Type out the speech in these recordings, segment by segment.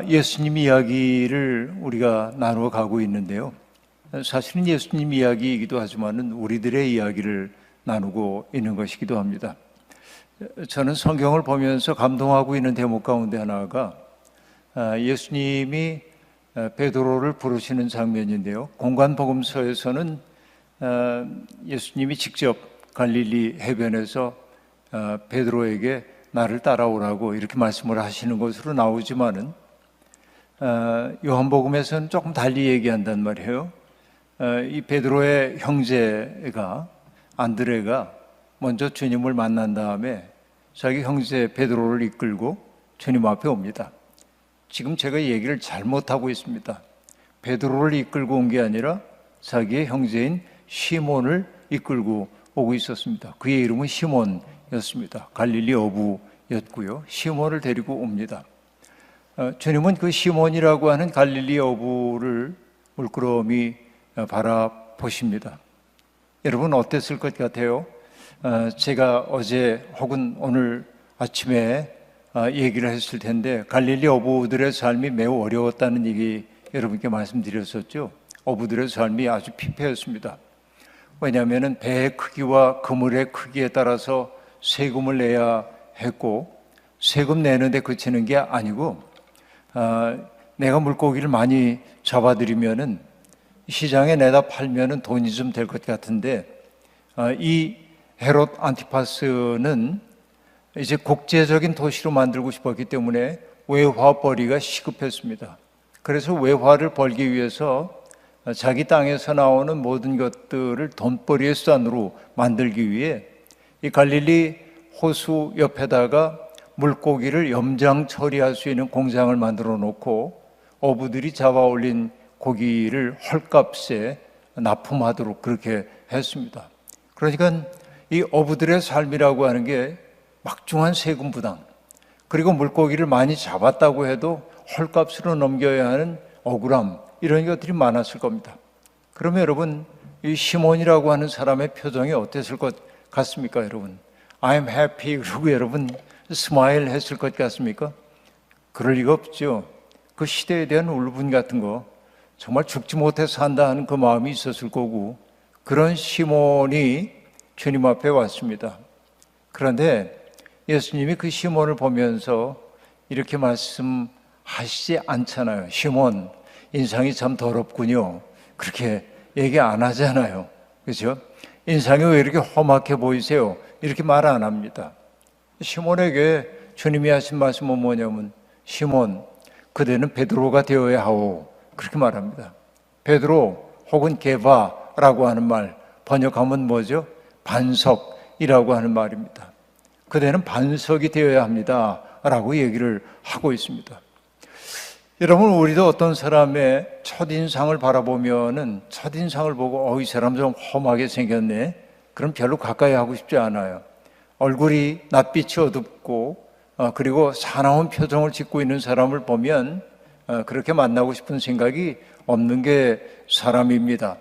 예수님 이야기를 우리가 나누어 가고 있는데요. 사실은 예수님 이야기이기도 하지만은 우리들의 이야기를 나누고 있는 것이기도 합니다. 저는 성경을 보면서 감동하고 있는 대목 가운데 하나가 예수님이 베드로를 부르시는 장면인데요. 공관복음서에서는 예수님이 직접 갈릴리 해변에서 베드로에게 나를 따라오라고 이렇게 말씀을 하시는 것으로 나오지만은 요한복음에서는 조금 달리 얘기한단 말이에요. 이 베드로의 형제가 안드레가 먼저 주님을 만난 다음에 자기 형제 베드로를 이끌고 주님 앞에 옵니다. 지금 제가 얘기를 잘못하고 있습니다. 베드로를 이끌고 온 게 아니라 자기의 형제인 시몬을 이끌고 오고 있었습니다. 그의 이름은 시몬이었습니다. 갈릴리 어부였고요. 시몬을 데리고 옵니다. 주님은 그 시몬이라고 하는 갈릴리 어부를 물끄러미 바라보십니다. 여러분 어땠을 것 같아요? 제가 어제 혹은 오늘 아침에 얘기를 했을 텐데 갈릴리 어부들의 삶이 매우 어려웠다는 얘기 여러분께 말씀드렸었죠. 어부들의 삶이 아주 피폐했습니다. 왜냐하면 배의 크기와 그물의 크기에 따라서 세금을 내야 했고, 세금 내는데 그치는 게 아니고 내가 물고기를 많이 잡아들이면은 시장에 내다 팔면은 돈이 좀 될 것 같은데 이 헤롯 안티파스는 이제 국제적인 도시로 만들고 싶었기 때문에 외화벌이가 시급했습니다. 그래서 외화를 벌기 위해서 자기 땅에서 나오는 모든 것들을 돈벌이의 수단으로 만들기 위해 이 갈릴리 호수 옆에다가 물고기를 염장 처리할 수 있는 공장을 만들어 놓고 어부들이 잡아 올린 고기를 헐값에 납품하도록 그렇게 했습니다. 그러니까 이 어부들의 삶이라고 하는 게 막중한 세금 부담, 그리고 물고기를 많이 잡았다고 해도 헐값으로 넘겨야 하는 억울함, 이런 것들이 많았을 겁니다. 그러면 여러분, 이 시몬이라고 하는 사람의 표정이 어땠을 것 같습니까, 여러분? I'm happy 그러고 여러분 스마일 했을 것 같습니까? 그럴 리가 없죠. 그 시대에 대한 울분 같은 거, 정말 죽지 못해서 산다 하는 그 마음이 있었을 거고, 그런 시몬이 주님 앞에 왔습니다. 그런데 예수님이 그 시몬을 보면서 이렇게 말씀하시지 않잖아요. 시몬, 인상이 참 더럽군요. 그렇게 얘기 안 하잖아요. 그렇죠? 인상이 왜 이렇게 험악해 보이세요? 이렇게 말 안 합니다. 시몬에게 주님이 하신 말씀은 뭐냐면, 시몬, 그대는 베드로가 되어야 하오. 그렇게 말합니다. 베드로 혹은 게바라고 하는 말, 번역하면 뭐죠? 반석이라고 하는 말입니다. 그대는 반석이 되어야 합니다 라고 얘기를 하고 있습니다. 여러분, 우리도 어떤 사람의 첫인상을 바라보면은 첫인상을 보고 이 사람 좀 험하게 생겼네, 그럼 별로 가까이 하고 싶지 않아요. 얼굴이 낯빛이 어둡고 그리고 사나운 표정을 짓고 있는 사람을 보면 그렇게 만나고 싶은 생각이 없는 게 사람입니다.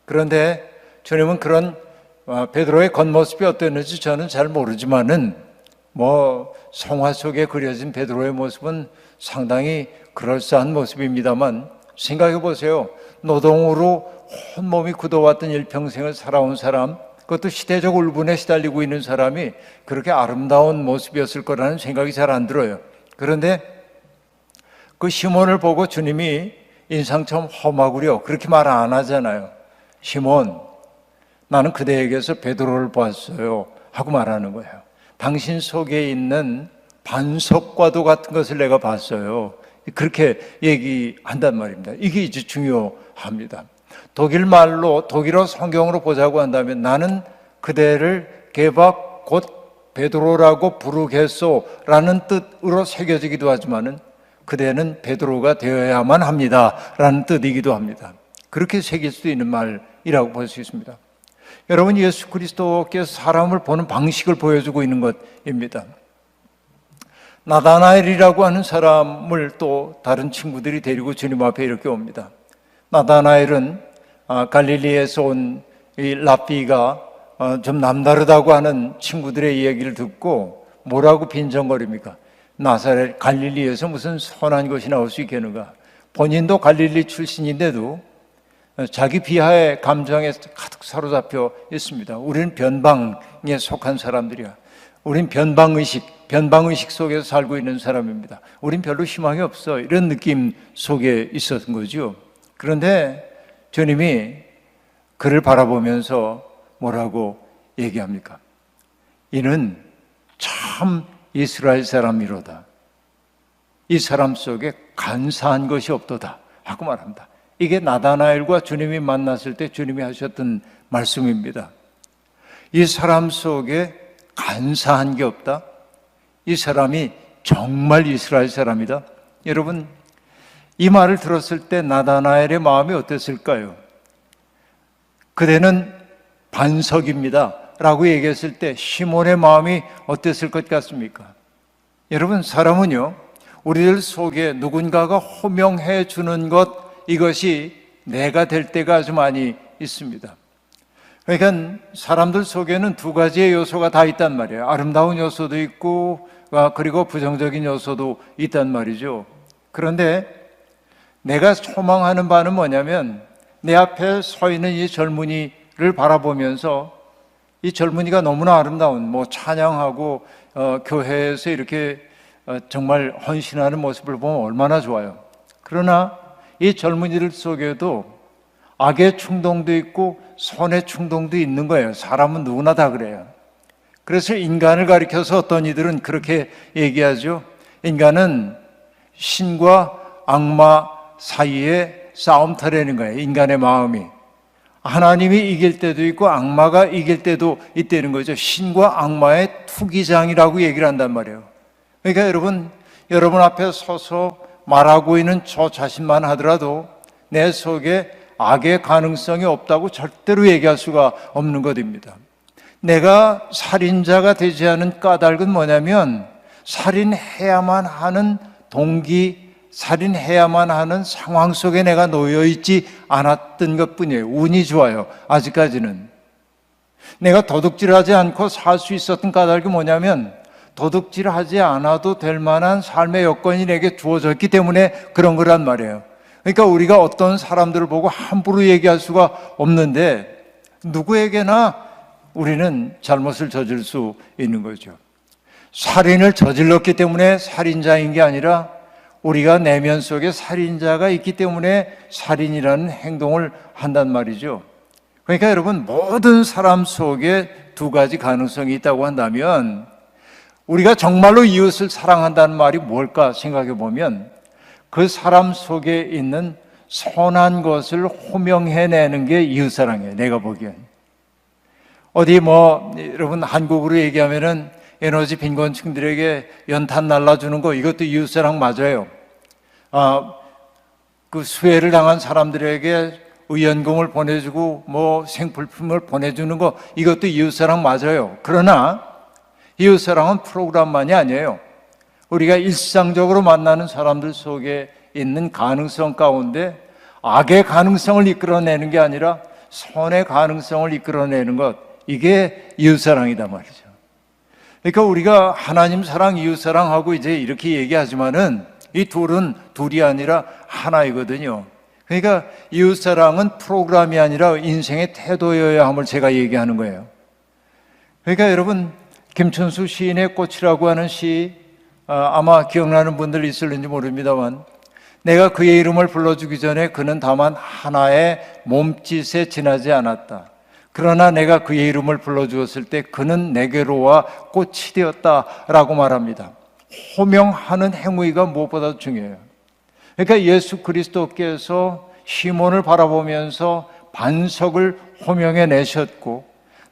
그런데 주님은 그런 베드로의 겉모습이 어땠는지 저는 잘 모르지만은 성화 속에 그려진 베드로의 모습은 상당히 그럴싸한 모습입니다만, 생각해 보세요. 노동으로 온몸이 굳어왔던 일평생을 살아온 사람, 그것도 시대적 울분에 시달리고 있는 사람이 그렇게 아름다운 모습이었을 거라는 생각이 잘 안 들어요. 그런데 그 시몬을 보고 주님이 인상 좀 험하구려 그렇게 말 안 하잖아요. 시몬, 나는 그대에게서 베드로를 보았어요 하고 말하는 거예요. 당신 속에 있는 반석과도 같은 것을 내가 봤어요. 그렇게 얘기한단 말입니다. 이게 이제 중요합니다. 독일어 성경으로 보자고 한다면, 나는 그대를 게바 곧 베드로라고 부르겠소라는 뜻으로 새겨지기도 하지만은 그대는 베드로가 되어야만 합니다 라는 뜻이기도 합니다. 그렇게 새길 수 있는 말이라고 볼 수 있습니다. 여러분, 예수 그리스도께서 사람을 보는 방식을 보여주고 있는 것입니다. 나다나엘이라고 하는 사람을 또 다른 친구들이 데리고 주님 앞에 이렇게 옵니다. 나다나엘은 갈릴리에서 온 이 랍비가 좀 남다르다고 하는 친구들의 이야기를 듣고 뭐라고 빈정거립니까? 나사렛 갈릴리에서 무슨 선한 것이 나올 수 있겠는가? 본인도 갈릴리 출신인데도 자기 비하의 감정에 가득 사로잡혀 있습니다. 우리는 변방에 속한 사람들이야. 우린 변방의식 속에서 살고 있는 사람입니다. 우린 별로 희망이 없어. 이런 느낌 속에 있었던 거죠. 그런데 주님이 그를 바라보면서 뭐라고 얘기합니까? 이는 참 이스라엘 사람이로다. 이 사람 속에 간사한 것이 없도다 하고 말합니다. 이게 나다나엘과 주님이 만났을 때 주님이 하셨던 말씀입니다. 이 사람 속에 간사한 게 없다. 이 사람이 정말 이스라엘 사람이다. 여러분, 이 말을 들었을 때 나다나엘의 마음이 어땠을까요? 그대는 반석입니다 라고 얘기했을 때 시몬의 마음이 어땠을 것 같습니까? 여러분, 사람은요, 우리들 속에 누군가가 호명해 주는 것, 이것이 내가 될 때가 아주 많이 있습니다. 그러니까 사람들 속에는 두 가지의 요소가 다 있단 말이에요. 아름다운 요소도 있고 그리고 부정적인 요소도 있단 말이죠. 그런데 내가 소망하는 바는 뭐냐면 내 앞에 서 있는 이 젊은이를 바라보면서 이 젊은이가 너무나 아름다운 찬양하고 교회에서 이렇게 정말 헌신하는 모습을 보면 얼마나 좋아요. 그러나 이 젊은이들 속에도 악의 충동도 있고 선의 충동도 있는 거예요. 사람은 누구나 다 그래요. 그래서 인간을 가리켜서 어떤 이들은 그렇게 얘기하죠. 인간은 신과 악마 사이에 싸움터라는 거예요. 인간의 마음이. 하나님이 이길 때도 있고 악마가 이길 때도 있다는 거죠. 신과 악마의 투기장이라고 얘기를 한단 말이에요. 그러니까 여러분 앞에 서서 말하고 있는 저 자신만 하더라도 내 속에 악의 가능성이 없다고 절대로 얘기할 수가 없는 것입니다. 내가 살인자가 되지 않은 까닭은 뭐냐면 살인해야만 하는 동기, 살인해야만 하는 상황 속에 내가 놓여있지 않았던 것뿐이에요. 운이 좋아요. 아직까지는. 내가 도둑질하지 않고 살 수 있었던 까닭이 뭐냐면 도둑질하지 않아도 될 만한 삶의 여건이 내게 주어졌기 때문에 그런 거란 말이에요. 그러니까 우리가 어떤 사람들을 보고 함부로 얘기할 수가 없는데 누구에게나 우리는 잘못을 저질 수 있는 거죠. 살인을 저질렀기 때문에 살인자인 게 아니라 우리가 내면 속에 살인자가 있기 때문에 살인이라는 행동을 한단 말이죠. 그러니까 여러분, 모든 사람 속에 두 가지 가능성이 있다고 한다면 우리가 정말로 이웃을 사랑한다는 말이 뭘까 생각해 보면 그 사람 속에 있는 선한 것을 호명해내는 게 이웃사랑이에요. 내가 보기엔. 어디 여러분 한국으로 얘기하면은 에너지 빈곤층들에게 연탄 날라주는 거, 이것도 이웃사랑 맞아요. 그 수혜를 당한 사람들에게 의연금을 보내주고 생필품을 보내주는 거, 이것도 이웃사랑 맞아요. 그러나 이웃사랑은 프로그램만이 아니에요. 우리가 일상적으로 만나는 사람들 속에 있는 가능성 가운데 악의 가능성을 이끌어내는 게 아니라 선의 가능성을 이끌어내는 것, 이게 이웃사랑이다 말이죠. 그러니까 우리가 하나님 사랑, 이웃사랑하고 이제 이렇게 얘기하지만은 이 둘이 아니라 하나이거든요. 그러니까 이웃사랑은 프로그램이 아니라 인생의 태도여야 함을 제가 얘기하는 거예요. 그러니까 여러분, 김춘수 시인의 꽃이라고 하는 시, 아마 기억나는 분들 있을는지 모릅니다만 내가 그의 이름을 불러주기 전에 그는 다만 하나의 몸짓에 지나지 않았다. 그러나 내가 그의 이름을 불러주었을 때 그는 내게로 와 꽃이 되었다라고 말합니다. 호명하는 행위가 무엇보다 중요해요. 그러니까 예수 그리스도께서 시몬을 바라보면서 반석을 호명해 내셨고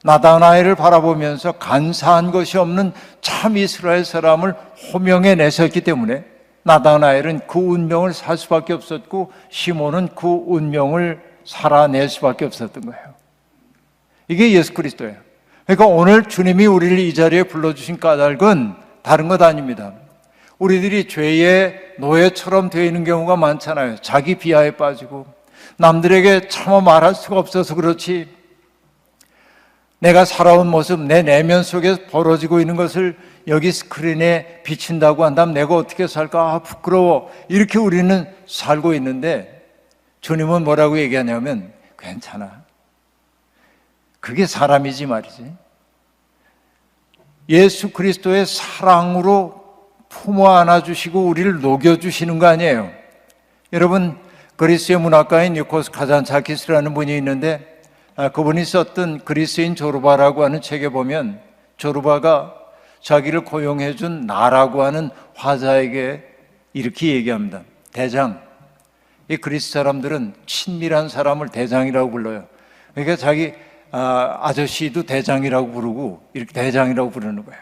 나다나엘을 바라보면서 간사한 것이 없는 참 이스라엘 사람을 호명해 내셨기 때문에 나다나엘은 그 운명을 살 수밖에 없었고 시몬은 그 운명을 살아낼 수밖에 없었던 거예요. 이게 예수 그리스도예요. 그러니까 오늘 주님이 우리를 이 자리에 불러주신 까닭은 다른 것 아닙니다. 우리들이 죄의 노예처럼 되어 있는 경우가 많잖아요. 자기 비하에 빠지고 남들에게 차마 말할 수가 없어서 그렇지, 내가 살아온 모습, 내 내면 속에 벌어지고 있는 것을 여기 스크린에 비친다고 한다면 내가 어떻게 살까? 부끄러워. 이렇게 우리는 살고 있는데 주님은 뭐라고 얘기하냐면 괜찮아. 그게 사람이지 말이지. 예수 그리스도의 사랑으로 품어 안아주시고 우리를 녹여주시는 거 아니에요. 여러분, 그리스의 문학가인 니코스 카잔차키스라는 분이 있는데 그분이 썼던 그리스인 조르바라고 하는 책에 보면 조르바가 자기를 고용해 준 나라고 하는 화자에게 이렇게 얘기합니다. 대장, 이 그리스 사람들은 친밀한 사람을 대장이라고 불러요. 그러니까 자기 아저씨도 대장이라고 부르고 이렇게 대장이라고 부르는 거예요.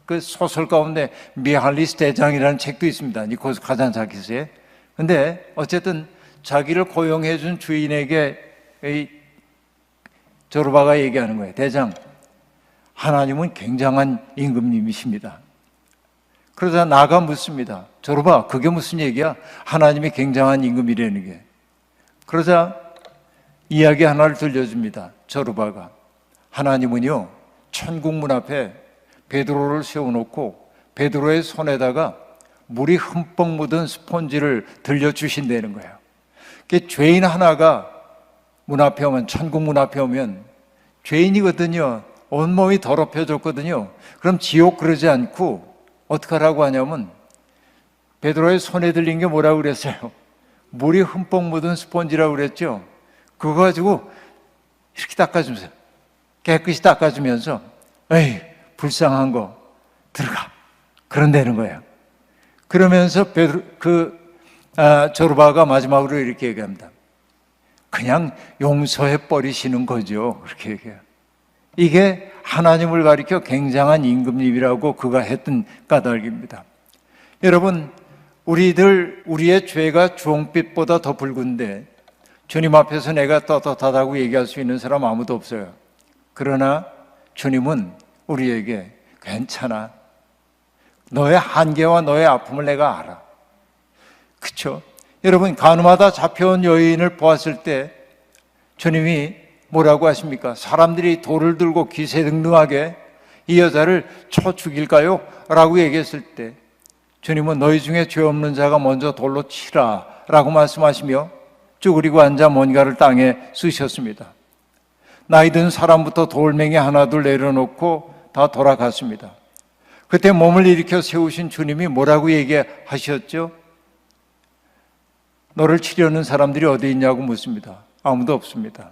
그 소설 가운데 미할리스 대장이라는 책도 있습니다. 니코스 카잔차키스에. 근데 어쨌든 자기를 고용해 준 주인에게 이 조르바가 얘기하는 거예요. 대장, 하나님은 굉장한 임금님이십니다. 그러자 나가 묻습니다. 조르바, 그게 무슨 얘기야? 하나님이 굉장한 임금이라는 게. 그러자 이야기 하나를 들려줍니다. 조르바가. 하나님은요, 천국 문 앞에 베드로를 세워놓고 베드로의 손에다가 물이 흠뻑 묻은 스폰지를 들려주신다는 거예요. 죄인 하나가 문 앞에 오면, 천국 문 앞에 오면 죄인이거든요. 온몸이 더럽혀졌거든요. 그럼 지옥 그러지 않고 어떻게 하라고 하냐면 베드로의 손에 들린 게 뭐라고 그랬어요? 물이 흠뻑 묻은 스폰지라고 그랬죠. 그거 가지고 이렇게 닦아주면서 깨끗이 닦아주면서 에이 불쌍한 거 들어가 그런다는 거예요. 그러면서 조르바가 마지막으로 이렇게 얘기합니다. 그냥 용서해 버리시는 거죠. 그렇게 얘기해요. 이게 하나님을 가리켜 굉장한 임금님이라고 그가 했던 까닭입니다. 여러분, 우리의 죄가 주홍빛보다 더 붉은데 주님 앞에서 내가 떳떳하다고 얘기할 수 있는 사람 아무도 없어요. 그러나 주님은 우리에게 괜찮아. 너의 한계와 너의 아픔을 내가 알아. 그렇죠? 여러분, 간음하다 잡혀온 여인을 보았을 때 주님이 뭐라고 하십니까? 사람들이 돌을 들고 기세등등하게 이 여자를 쳐 죽일까요? 라고 얘기했을 때 주님은 너희 중에 죄 없는 자가 먼저 돌로 치라 라고 말씀하시며 쭈그리고 앉아 뭔가를 땅에 쓰셨습니다. 나이 든 사람부터 돌멩이 하나둘 내려놓고 다 돌아갔습니다. 그때 몸을 일으켜 세우신 주님이 뭐라고 얘기하셨죠? 너를 치려는 사람들이 어디 있냐고 묻습니다. 아무도 없습니다.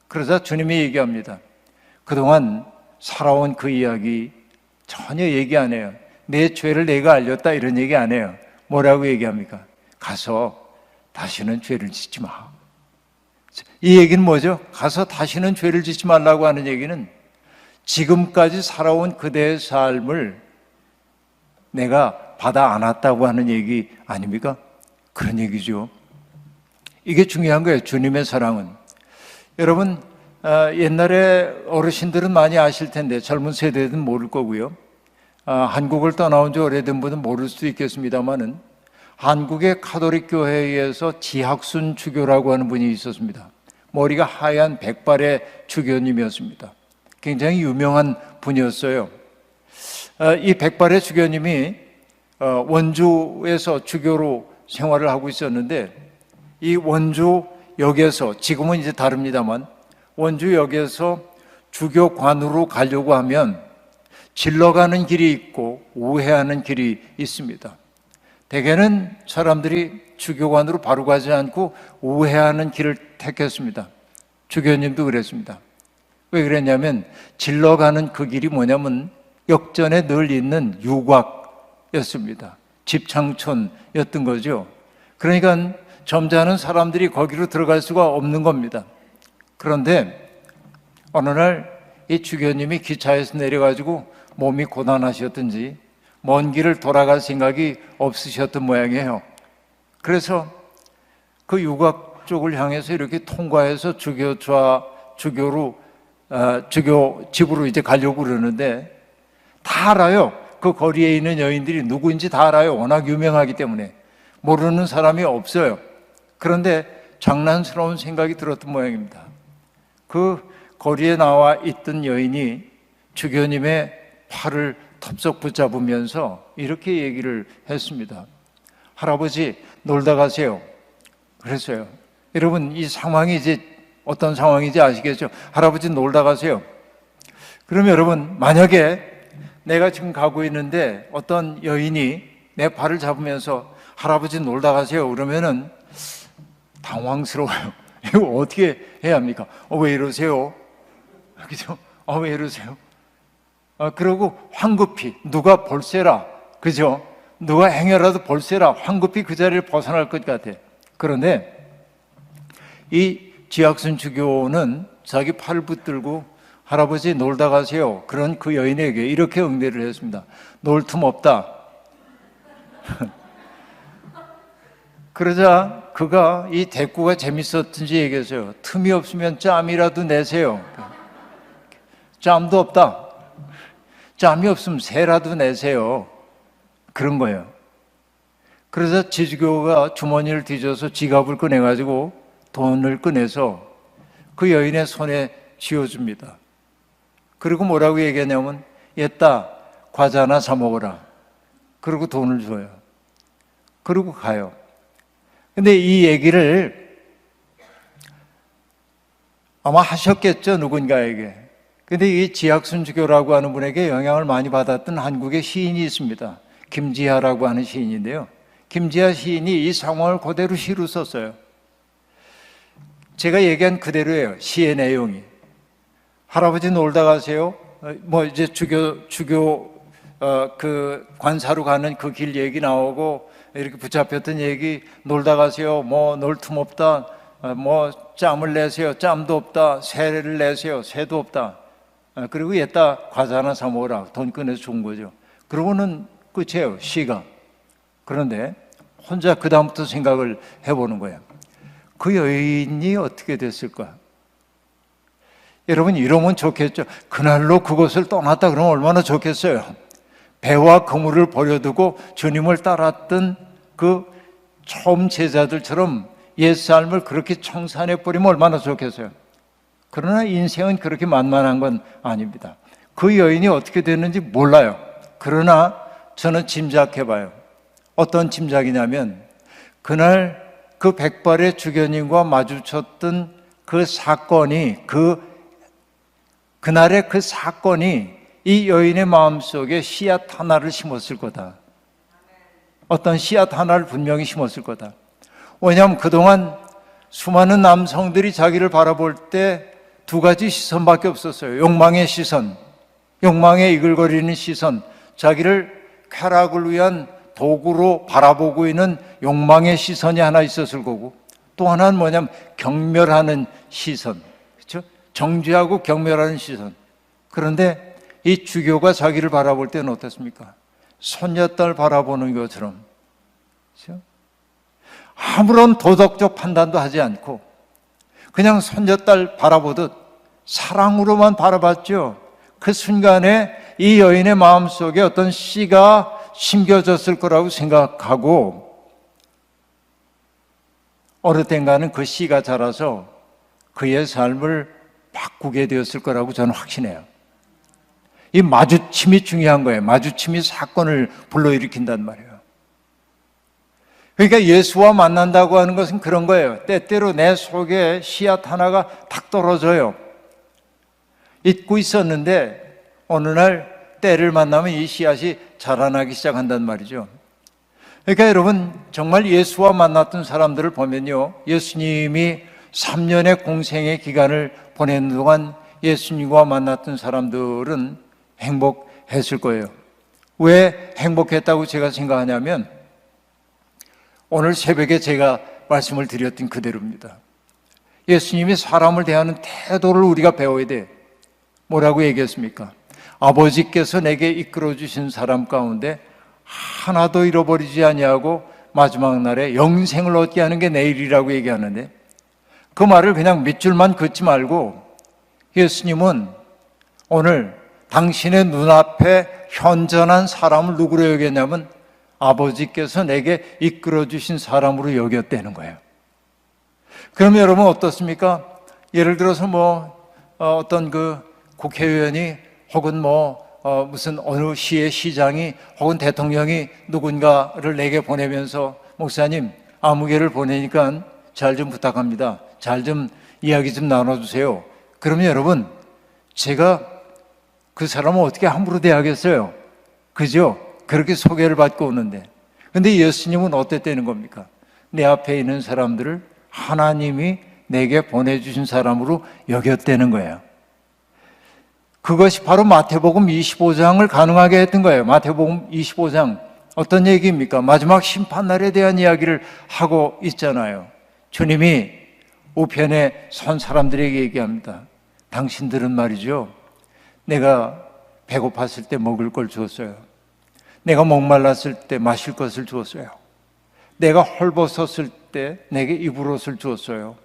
그러자 주님이 얘기합니다. 그동안 살아온 그 이야기 전혀 얘기 안 해요. 내 죄를 내가 알렸다 이런 얘기 안 해요. 뭐라고 얘기합니까? 가서 다시는 죄를 짓지 마. 이 얘기는 뭐죠? 가서 다시는 죄를 짓지 말라고 하는 얘기는 지금까지 살아온 그대의 삶을 내가 받아 안았다고 하는 얘기 아닙니까? 그런 얘기죠. 이게 중요한 거예요. 주님의 사랑은. 여러분, 옛날에 어르신들은 많이 아실 텐데 젊은 세대들은 모를 거고요. 한국을 떠나온 지 오래된 분은 모를 수도 있겠습니다만은 한국의 가톨릭 교회에서 지학순 주교라고 하는 분이 있었습니다. 머리가 하얀 백발의 주교님이었습니다. 굉장히 유명한 분이었어요. 이 백발의 주교님이 원주에서 주교로 생활을 하고 있었는데 이 원주역에서, 지금은 이제 다릅니다만 원주역에서 주교관으로 가려고 하면 질러가는 길이 있고 우회하는 길이 있습니다. 대개는 사람들이 주교관으로 바로 가지 않고 우회하는 길을 택했습니다. 주교님도 그랬습니다. 왜 그랬냐면 질러가는 그 길이 뭐냐면 역전에 늘 있는 유곽이었습니다. 집창촌이었던 거죠. 그러니까 점잖은 사람들이 거기로 들어갈 수가 없는 겁니다. 그런데 어느 날 이 주교님이 기차에서 내려가지고 몸이 고단하셨든지 먼 길을 돌아갈 생각이 없으셨던 모양이에요. 그래서 그 유곽 쪽을 향해서 이렇게 통과해서 주교 집으로 이제 가려고 그러는데 다 알아요. 그 거리에 있는 여인들이 누구인지 다 알아요. 워낙 유명하기 때문에 모르는 사람이 없어요. 그런데 장난스러운 생각이 들었던 모양입니다. 그 거리에 나와 있던 여인이 주교님의 팔을 덥석 붙잡으면서 이렇게 얘기를 했습니다. 할아버지 놀다 가세요. 그랬어요. 여러분 이 상황이 이제 어떤 상황인지 아시겠죠? 할아버지 놀다 가세요. 그러면 여러분 만약에 내가 지금 가고 있는데 어떤 여인이 내 발을 잡으면서 할아버지 놀다 가세요 그러면은 당황스러워요. 이거 어떻게 해야 합니까? 왜 이러세요? 그죠? 왜 이러세요? 그러고 황급히 누가 볼세라, 그죠? 누가 행여라도 볼세라 황급히 그 자리를 벗어날 것 같아. 그런데 이 지학순 주교는 자기 팔을 붙들고 할아버지 놀다 가세요. 그런 그 여인에게 이렇게 응대를 했습니다. 놀 틈 없다. 그러자 그가 이 대꾸가 재밌었든지 얘기했어요. 틈이 없으면 짬이라도 내세요. 짬도 없다. 짬이 없으면 새라도 내세요. 그런 거예요. 그래서 지주교가 주머니를 뒤져서 지갑을 꺼내가지고 돈을 꺼내서 그 여인의 손에 쥐어줍니다. 그리고 뭐라고 얘기하냐면 얘따 과자 하나 사 먹어라. 그리고 돈을 줘요. 그리고 가요. 근데 이 얘기를 아마 하셨겠죠, 누군가에게. 근데 이 지학순 주교라고 하는 분에게 영향을 많이 받았던 한국의 시인이 있습니다. 김지하라고 하는 시인인데요. 김지하 시인이 이 상황을 그대로 시로 썼어요. 제가 얘기한 그대로예요. 시의 내용이. 할아버지 놀다 가세요. 이제 주교 그 관사로 가는 그 길 얘기 나오고 이렇게 붙잡혔던 얘기 놀다 가세요. 놀 틈 없다. 짬을 내세요. 짬도 없다. 새를 내세요. 새도 없다. 그리고 얘따 과자 하나 사 먹어라. 돈 꺼내서 준 거죠. 그러고는 끝이에요. 시가. 그런데 혼자 그 다음부터 생각을 해보는 거예요. 그 여인이 어떻게 됐을까? 여러분 이러면 좋겠죠. 그날로 그곳을 떠났다 그러면 얼마나 좋겠어요. 배와 그물을 버려두고 주님을 따랐던 그 처음 제자들처럼 옛삶을 그렇게 청산해버리면 얼마나 좋겠어요. 그러나 인생은 그렇게 만만한 건 아닙니다. 그 여인이 어떻게 됐는지 몰라요. 그러나 저는 짐작해봐요. 어떤 짐작이냐면 그날 그 백발의 주교님과 마주쳤던 그 사건이 그날의 그 사건이 이 여인의 마음속에 씨앗 하나를 심었을 거다. 어떤 씨앗 하나를 분명히 심었을 거다. 왜냐하면 그동안 수많은 남성들이 자기를 바라볼 때 두 가지 시선밖에 없었어요. 욕망의 시선, 욕망의 이글거리는 시선, 자기를 쾌락을 위한 도구로 바라보고 있는 욕망의 시선이 하나 있었을 거고, 또 하나는 뭐냐면 경멸하는 시선, 그렇죠? 정죄하고 경멸하는 시선. 그런데 이 주교가 자기를 바라볼 때는 어떻습니까? 손녀딸 바라보는 것처럼, 그렇죠? 아무런 도덕적 판단도 하지 않고 그냥 손녀딸 바라보듯 사랑으로만 바라봤죠. 그 순간에 이 여인의 마음속에 어떤 씨가 심겨졌을 거라고 생각하고 어느 땐가는 그 씨가 자라서 그의 삶을 바꾸게 되었을 거라고 저는 확신해요. 이 마주침이 중요한 거예요. 마주침이 사건을 불러일으킨단 말이에요. 그러니까 예수와 만난다고 하는 것은 그런 거예요. 때때로 내 속에 씨앗 하나가 탁 떨어져요. 잊고 있었는데 어느 날 때를 만나면 이 씨앗이 자라나기 시작한단 말이죠. 그러니까 여러분 정말 예수와 만났던 사람들을 보면요, 예수님이 3년의 공생의 기간을 보내는 동안 예수님과 만났던 사람들은 행복했을 거예요. 왜 행복했다고 제가 생각하냐면 오늘 새벽에 제가 말씀을 드렸던 그대로입니다. 예수님이 사람을 대하는 태도를 우리가 배워야 돼. 뭐라고 얘기했습니까? 아버지께서 내게 이끌어 주신 사람 가운데 하나도 잃어버리지 아니하고 마지막 날에 영생을 얻게 하는 게 내일이라고 얘기하는데, 그 말을 그냥 밑줄만 긋지 말고 예수님은 오늘 당신의 눈앞에 현존한 사람을 누구로 여겼냐면 아버지께서 내게 이끌어 주신 사람으로 여겼다는 거예요. 그러면 여러분 어떻습니까? 예를 들어서 어떤 그 국회의원이 혹은 무슨 어느 시의 시장이 혹은 대통령이 누군가를 내게 보내면서 목사님 아무개를 보내니까 잘 좀 부탁합니다. 잘 좀 이야기 좀 나눠주세요. 그러면 여러분 제가 그 사람을 어떻게 함부로 대하겠어요? 그죠? 그렇게 소개를 받고 오는데 근데 예수님은 어땠다는 겁니까? 내 앞에 있는 사람들을 하나님이 내게 보내주신 사람으로 여겼다는 거예요. 그것이 바로 마태복음 25장을 가능하게 했던 거예요. 마태복음 25장 어떤 얘기입니까? 마지막 심판날에 대한 이야기를 하고 있잖아요. 주님이 우편에 선 사람들에게 얘기합니다. 당신들은 말이죠, 내가 배고팠을 때 먹을 걸 주었어요. 내가 목말랐을 때 마실 것을 주었어요. 내가 헐벗었을 때 내게 입을 옷을 주었어요.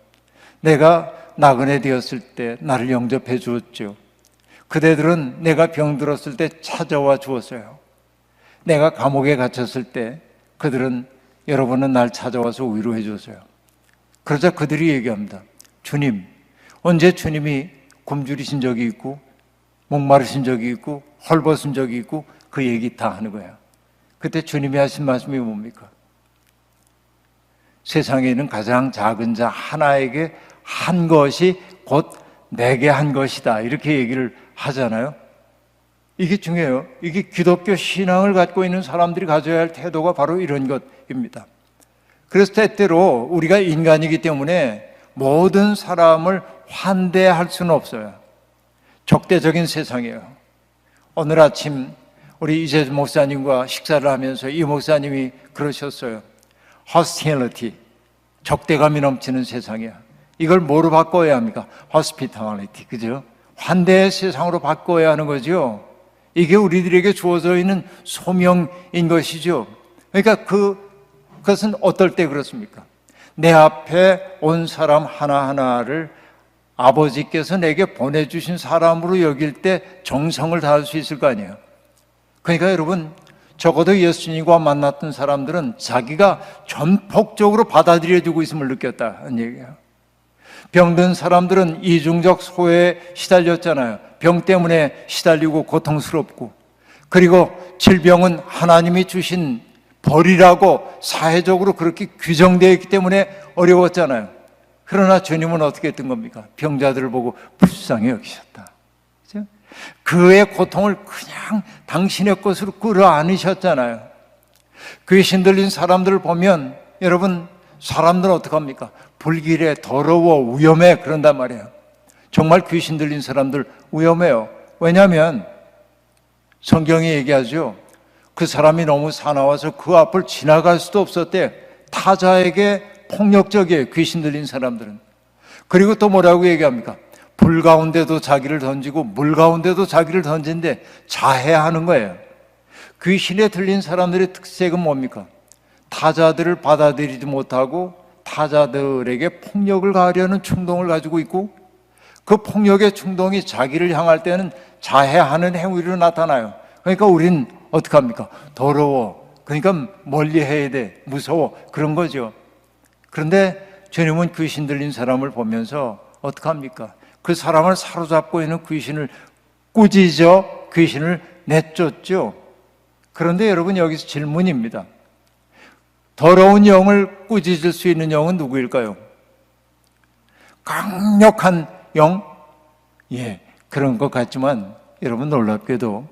내가 나그네 되었을 때 나를 영접해 주었죠. 그대들은 내가 병들었을 때 찾아와 주었어요. 내가 감옥에 갇혔을 때 그들은 여러분은 날 찾아와서 위로해 줬어요. 그러자 그들이 얘기합니다. 주님, 언제 주님이 굶주리신 적이 있고 목마르신 적이 있고 헐벗은 적이 있고 그 얘기 다 하는 거예요. 그때 주님이 하신 말씀이 뭡니까? 세상에 있는 가장 작은 자 하나에게 한 것이 곧 내게 한 것이다, 이렇게 얘기를 하잖아요. 이게 중요해요. 이게 기독교 신앙을 갖고 있는 사람들이 가져야 할 태도가 바로 이런 것입니다. 그래서 때때로 우리가 인간이기 때문에 모든 사람을 환대할 수는 없어요. 적대적인 세상이에요. 오늘 아침 우리 이재준 목사님과 식사를 하면서 이 목사님이 그러셨어요. Hostility, 적대감이 넘치는 세상이야. 이걸 뭐로 바꿔야 합니까? Hospitality, 그죠? 환대의 세상으로 바꿔야 하는 거죠. 이게 우리들에게 주어져 있는 소명인 것이죠. 그러니까 그것은 어떨 때 그렇습니까? 내 앞에 온 사람 하나하나를 아버지께서 내게 보내주신 사람으로 여길 때 정성을 다할 수 있을 거 아니에요. 그러니까 여러분, 적어도 예수님과 만났던 사람들은 자기가 전폭적으로 받아들여지고 있음을 느꼈다는 얘기예요. 병든 사람들은 이중적 소외에 시달렸잖아요. 병 때문에 시달리고 고통스럽고, 그리고 질병은 하나님이 주신 벌이라고 사회적으로 그렇게 규정되어 있기 때문에 어려웠잖아요. 그러나 주님은 어떻게 했던 겁니까? 병자들을 보고 불쌍히 여기셨다. 그렇죠? 그의 고통을 그냥 당신의 것으로 끌어안으셨잖아요. 귀신 들린 사람들을 보면 여러분, 사람들은 어떡합니까? 불길해, 더러워, 위험해, 그런단 말이에요. 정말 귀신 들린 사람들 위험해요. 왜냐하면 성경이 얘기하죠. 그 사람이 너무 사나워서 그 앞을 지나갈 수도 없었대. 타자에게 폭력적이에요, 귀신 들린 사람들은. 그리고 또 뭐라고 얘기합니까? 불 가운데도 자기를 던지고 물 가운데도 자기를 던진데 자해하는 거예요. 귀신에 들린 사람들의 특색은 뭡니까? 타자들을 받아들이지 못하고 타자들에게 폭력을 가하려는 충동을 가지고 있고, 그 폭력의 충동이 자기를 향할 때는 자해하는 행위로 나타나요. 그러니까 우린 어떡합니까? 더러워, 그러니까 멀리해야 돼, 무서워, 그런 거죠. 그런데 주님은 귀신 들린 사람을 보면서 어떡합니까? 그 사람을 사로잡고 있는 귀신을 꾸짖어 귀신을 내쫓죠. 그런데 여러분, 여기서 질문입니다. 더러운 영을 꾸짖을 수 있는 영은 누구일까요? 강력한 영? 예, 그런 것 같지만 여러분, 놀랍게도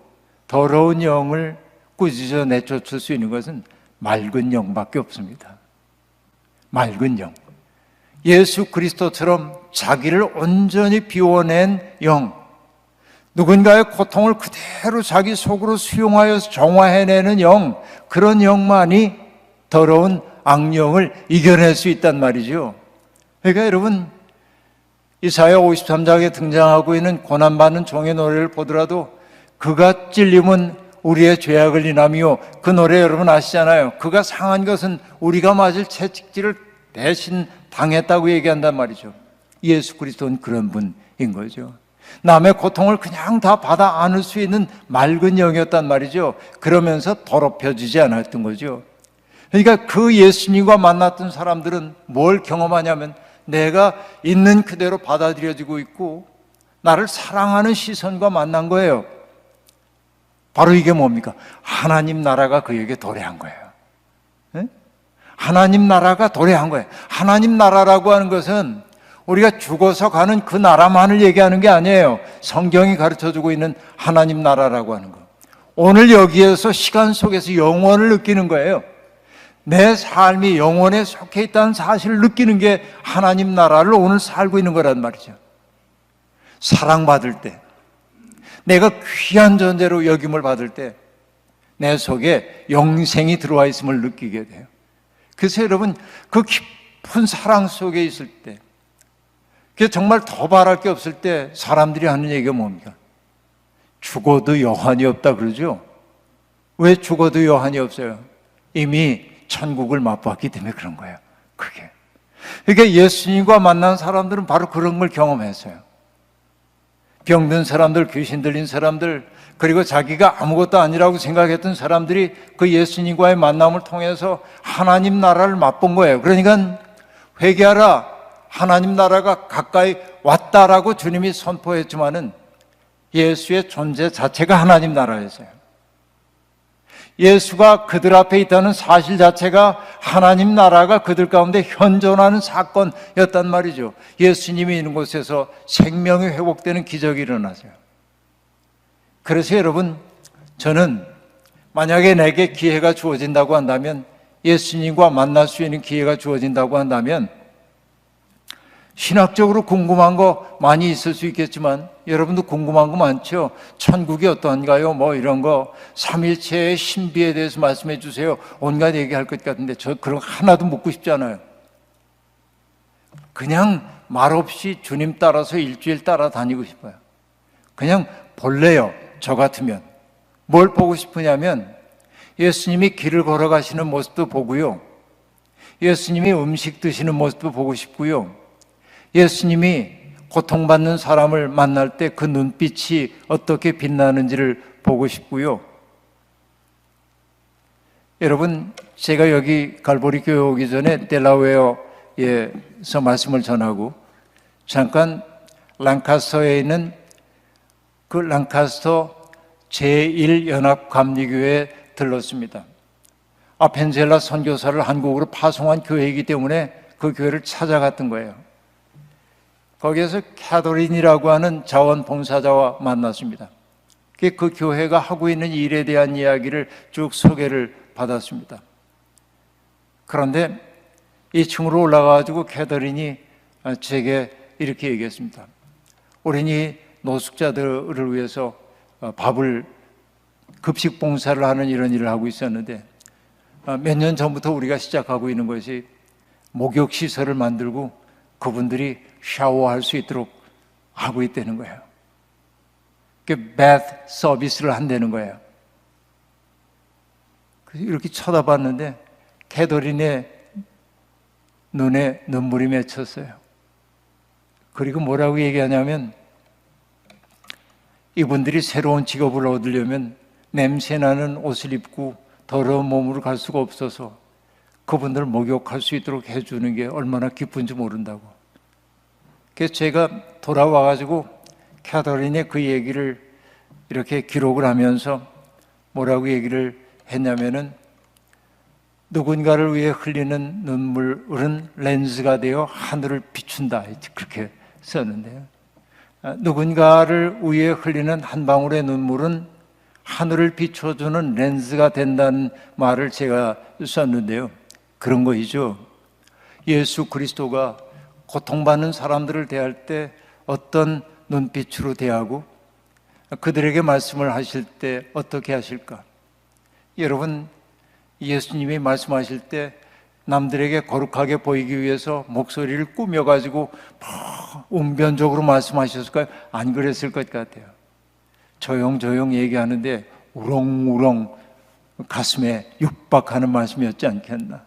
더러운 영을 꾸짖어 내쫓을 수 있는 것은 맑은 영밖에 없습니다. 맑은 영. 예수 그리스도처럼 자기를 온전히 비워낸 영, 누군가의 고통을 그대로 자기 속으로 수용하여서 정화해내는 영, 그런 영만이 더러운 악령을 이겨낼 수 있단 말이죠. 그러니까 여러분, 이사야 53장에 등장하고 있는 고난받는 종의 노래를 보더라도 그가 찔림은 우리의 죄악을 인하며, 그 노래 여러분 아시잖아요. 그가 상한 것은 우리가 맞을 채찍질을 대신 당했다고 얘기한단 말이죠. 예수 그리스도는 그런 분인 거죠. 남의 고통을 그냥 다 받아 안을 수 있는 맑은 영이었단 말이죠. 그러면서 더럽혀지지 않았던 거죠. 그러니까 그 예수님과 만났던 사람들은 뭘 경험하냐면, 내가 있는 그대로 받아들여지고 있고 나를 사랑하는 시선과 만난 거예요. 바로 이게 뭡니까? 하나님 나라가 그에게 도래한 거예요. 예? 하나님 나라가 도래한 거예요. 하나님 나라라고 하는 것은 우리가 죽어서 가는 그 나라만을 얘기하는 게 아니에요. 성경이 가르쳐주고 있는 하나님 나라라고 하는 거. 오늘 여기에서 시간 속에서 영원을 느끼는 거예요. 내 삶이 영원에 속해 있다는 사실을 느끼는 게 하나님 나라를 오늘 살고 있는 거란 말이죠. 사랑받을 때, 내가 귀한 존재로 여김을 받을 때 내 속에 영생이 들어와 있음을 느끼게 돼요. 그래서 여러분, 그 깊은 사랑 속에 있을 때, 정말 더 바랄 게 없을 때 사람들이 하는 얘기가 뭡니까? 죽어도 여한이 없다 그러죠. 왜 죽어도 여한이 없어요? 이미 천국을 맛봤기 때문에 그런 거예요. 그게. 그러니까 예수님과 만난 사람들은 바로 그런 걸 경험했어요. 병든 사람들, 귀신 들린 사람들, 그리고 자기가 아무것도 아니라고 생각했던 사람들이 그 예수님과의 만남을 통해서 하나님 나라를 맛본 거예요. 그러니까 회개하라, 하나님 나라가 가까이 왔다라고 주님이 선포했지만은 예수의 존재 자체가 하나님 나라였어요. 예수가 그들 앞에 있다는 사실 자체가 하나님 나라가 그들 가운데 현존하는 사건이었단 말이죠. 예수님이 있는 곳에서 생명이 회복되는 기적이 일어나죠. 그래서 여러분, 저는 만약에 내게 기회가 주어진다고 한다면, 예수님과 만날 수 있는 기회가 주어진다고 한다면, 신학적으로 궁금한 거 많이 있을 수 있겠지만 여러분도 궁금한 거 많죠? 천국이 어떠한가요? 뭐 이런 거, 삼일체의 신비에 대해서 말씀해 주세요. 온갖 얘기할 것 같은데 저 그런 거 하나도 묻고 싶지 않아요. 그냥 말없이 주님 따라서 일주일 따라다니고 싶어요. 그냥 볼래요. 저 같으면. 뭘 보고 싶으냐면 예수님이 길을 걸어가시는 모습도 보고요, 예수님이 음식 드시는 모습도 보고 싶고요, 예수님이 고통받는 사람을 만날 때 그 눈빛이 어떻게 빛나는지를 보고 싶고요. 여러분, 제가 여기 갈보리 교회 오기 전에 델라웨어에서 말씀을 전하고 잠깐 랑카스터에 있는 그 랑카스터 제1연합감리교회에 들렀습니다. 아펜젤라 선교사를 한국으로 파송한 교회이기 때문에 그 교회를 찾아갔던 거예요. 거기에서 캐더린이라고 하는 자원봉사자와 만났습니다. 그 교회가 하고 있는 일에 대한 이야기를 쭉 소개를 받았습니다. 그런데 2층으로 올라가가지고 캐더린이 제게 이렇게 얘기했습니다. 우리는 이 노숙자들을 위해서 밥을, 급식 봉사를 하는 이런 일을 하고 있었는데 몇 년 전부터 우리가 시작하고 있는 것이 목욕시설을 만들고 그분들이 샤워할 수 있도록 하고 있다는 거예요. bath 서비스를 한다는 거예요. 이렇게 쳐다봤는데 캐더린의 눈에 눈물이 맺혔어요. 그리고 뭐라고 얘기하냐면, 이분들이 새로운 직업을 얻으려면 냄새나는 옷을 입고 더러운 몸으로 갈 수가 없어서 그분들을 목욕할 수 있도록 해주는 게 얼마나 기쁜지 모른다고. 그래서 제가 돌아와가지고 캐더린의 그 얘기를 이렇게 기록을 하면서 뭐라고 얘기를 했냐면은, 누군가를 위해 흘리는 눈물은 렌즈가 되어 하늘을 비춘다, 그렇게 썼는데요. 누군가를 위해 흘리는 한 방울의 눈물은 하늘을 비춰주는 렌즈가 된다는 말을 제가 썼는데요. 그런 것이죠. 예수 그리스도가 고통받는 사람들을 대할 때 어떤 눈빛으로 대하고 그들에게 말씀을 하실 때 어떻게 하실까? 여러분, 예수님이 말씀하실 때 남들에게 거룩하게 보이기 위해서 목소리를 꾸며가지고 웅변적으로 말씀하셨을까요? 안 그랬을 것 같아요. 조용조용 얘기하는데 우렁우렁 가슴에 육박하는 말씀이었지 않겠나.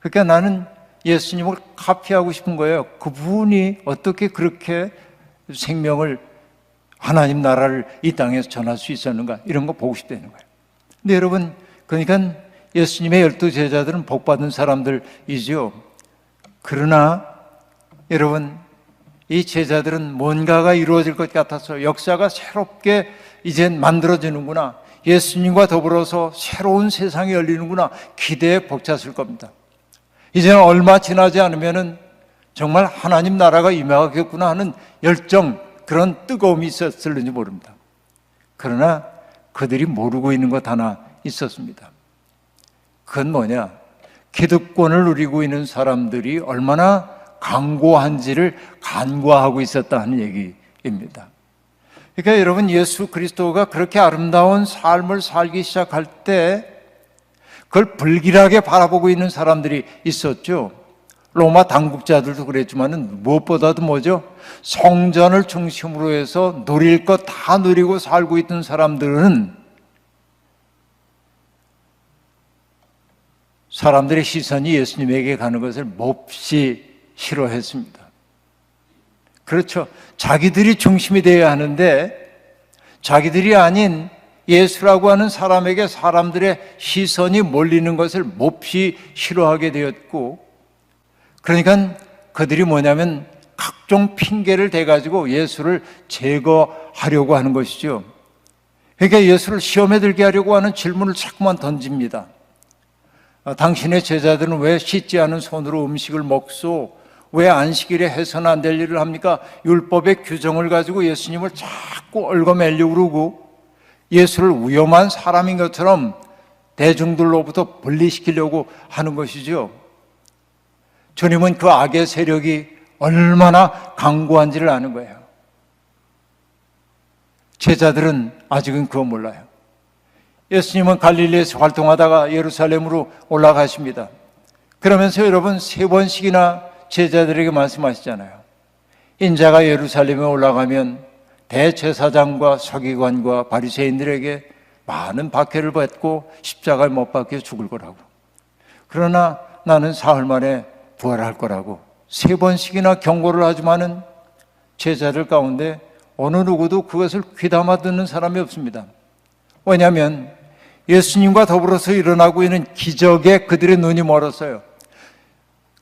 그러니까 나는 예수님을 카피하고 싶은 거예요. 그분이 어떻게 그렇게 생명을, 하나님 나라를 이 땅에서 전할 수 있었는가, 이런 거 보고 싶다는 거예요. 근데 여러분, 그러니까 예수님의 12 제자들은 복받은 사람들이지요. 그러나 여러분, 이 제자들은 뭔가가 이루어질 것 같아서, 역사가 새롭게 이젠 만들어지는구나, 예수님과 더불어서 새로운 세상이 열리는구나 기대에 벅찼을 겁니다. 이제는 얼마 지나지 않으면은 정말 하나님 나라가 임하겠구나 하는 열정, 그런 뜨거움이 있었을는지 모릅니다. 그러나 그들이 모르고 있는 것 하나 있었습니다. 그건 뭐냐? 기득권을 누리고 있는 사람들이 얼마나 강고한지를 간과하고 있었다 하는 얘기입니다. 그러니까 여러분, 예수 그리스도가 그렇게 아름다운 삶을 살기 시작할 때 그걸 불길하게 바라보고 있는 사람들이 있었죠. 로마 당국자들도 그랬지만 무엇보다도 뭐죠? 성전을 중심으로 해서 누릴 것 다 누리고 살고 있던 사람들은 사람들의 시선이 예수님에게 가는 것을 몹시 싫어했습니다. 그렇죠. 자기들이 중심이 되어야 하는데 자기들이 아닌 예수라고 하는 사람에게 사람들의 시선이 몰리는 것을 몹시 싫어하게 되었고, 그러니까 그들이 뭐냐면 각종 핑계를 대가지고 예수를 제거하려고 하는 것이죠. 그러니까 예수를 시험에 들게 하려고 하는 질문을 자꾸만 던집니다. 당신의 제자들은 왜 씻지 않은 손으로 음식을 먹소? 왜 안식일에 해서는 안 될 일을 합니까? 율법의 규정을 가지고 예수님을 자꾸 얽어매려고 그러고 예수를 위험한 사람인 것처럼 대중들로부터 분리시키려고 하는 것이죠. 주님은 그 악의 세력이 얼마나 강고한지를 아는 거예요. 제자들은 아직은 그거 몰라요. 예수님은 갈릴리에서 활동하다가 예루살렘으로 올라가십니다. 그러면서 여러분 3번씩이나 제자들에게 말씀하시잖아요. 인자가 예루살렘에 올라가면 대제사장과 서기관과 바리새인들에게 많은 박해를 받고 십자가에 못 박혀 죽을 거라고. 그러나 나는 사흘 만에 부활할 거라고 3번씩이나 경고를 하지만은 제자들 가운데 어느 누구도 그것을 귀담아 듣는 사람이 없습니다. 왜냐하면 예수님과 더불어서 일어나고 있는 기적에 그들의 눈이 멀었어요.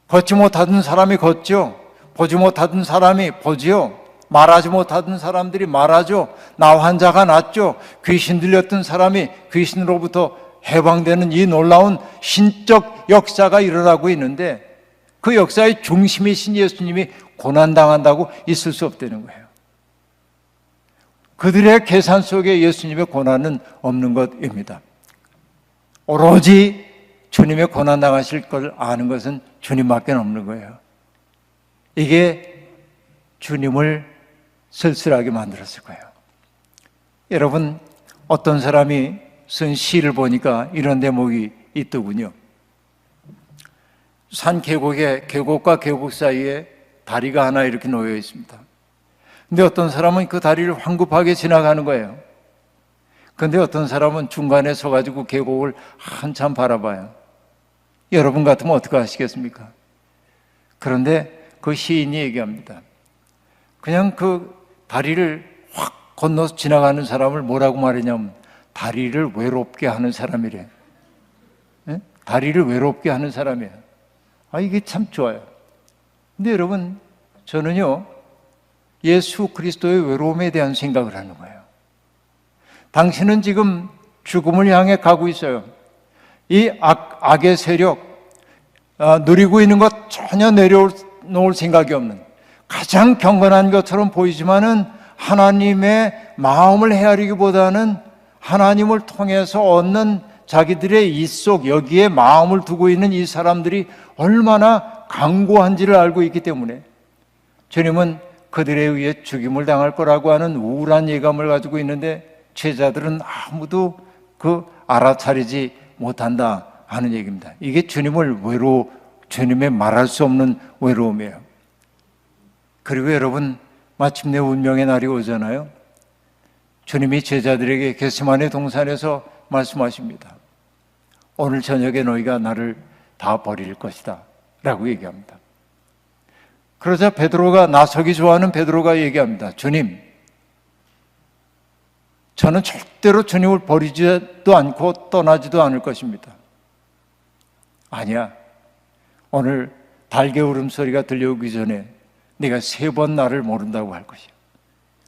걷지 못하던 사람이 걷죠. 보지 못하던 사람이 보지요. 말하지 못하던 사람들이 말하죠. 나 환자가 낫죠. 귀신 들렸던 사람이 귀신으로부터 해방되는 이 놀라운 신적 역사가 일어나고 있는데 그 역사의 중심이신 예수님이 고난당한다고 있을 수 없다는 거예요. 그들의 계산 속에 예수님의 고난은 없는 것입니다. 오로지 주님의 고난당하실 걸 아는 것은 주님밖에 없는 거예요. 이게 주님을 쓸쓸하게 만들었을 거예요. 여러분, 어떤 사람이 쓴 시를 보니까 이런 대목이 있더군요. 산 계곡에 계곡과 계곡 사이에 다리가 하나 이렇게 놓여 있습니다. 근데 어떤 사람은 그 다리를 황급하게 지나가는 거예요. 근데 어떤 사람은 중간에 서가지고 계곡을 한참 바라봐요. 여러분 같으면 어떻게 하시겠습니까? 그런데 그 시인이 얘기합니다. 그냥 그 다리를 확 건너 지나가는 사람을 뭐라고 말하냐면 다리를 외롭게 하는 사람이래. 네? 다리를 외롭게 하는 사람이에요. 이게 참 좋아요. 근데 여러분, 저는요, 예수 그리스도의 외로움에 대한 생각을 하는 거예요. 당신은 지금 죽음을 향해 가고 있어요. 이 악의 세력, 누리고 있는 것 전혀 내려놓을 생각이 없는, 가장 경건한 것처럼 보이지만은 하나님의 마음을 헤아리기보다는 하나님을 통해서 얻는 자기들의 입속, 여기에 마음을 두고 있는 이 사람들이 얼마나 강고한지를 알고 있기 때문에 주님은 그들에 의해 죽임을 당할 거라고 하는 우울한 예감을 가지고 있는데 제자들은 아무도 그 알아차리지 못한다 하는 얘기입니다. 이게 주님의 말할 수 없는 외로움이에요. 그리고 여러분, 마침내 운명의 날이 오잖아요. 주님이 제자들에게 겟세마네 동산에서 말씀하십니다. 오늘 저녁에 너희가 나를 다 버릴 것이다 라고 얘기합니다. 그러자 베드로가, 나서기 좋아하는 베드로가 얘기합니다. 주님, 저는 절대로 주님을 버리지도 않고 떠나지도 않을 것입니다. 아니야, 오늘 달개 울음소리가 들려오기 전에 네가 3번 나를 모른다고 할 것이야.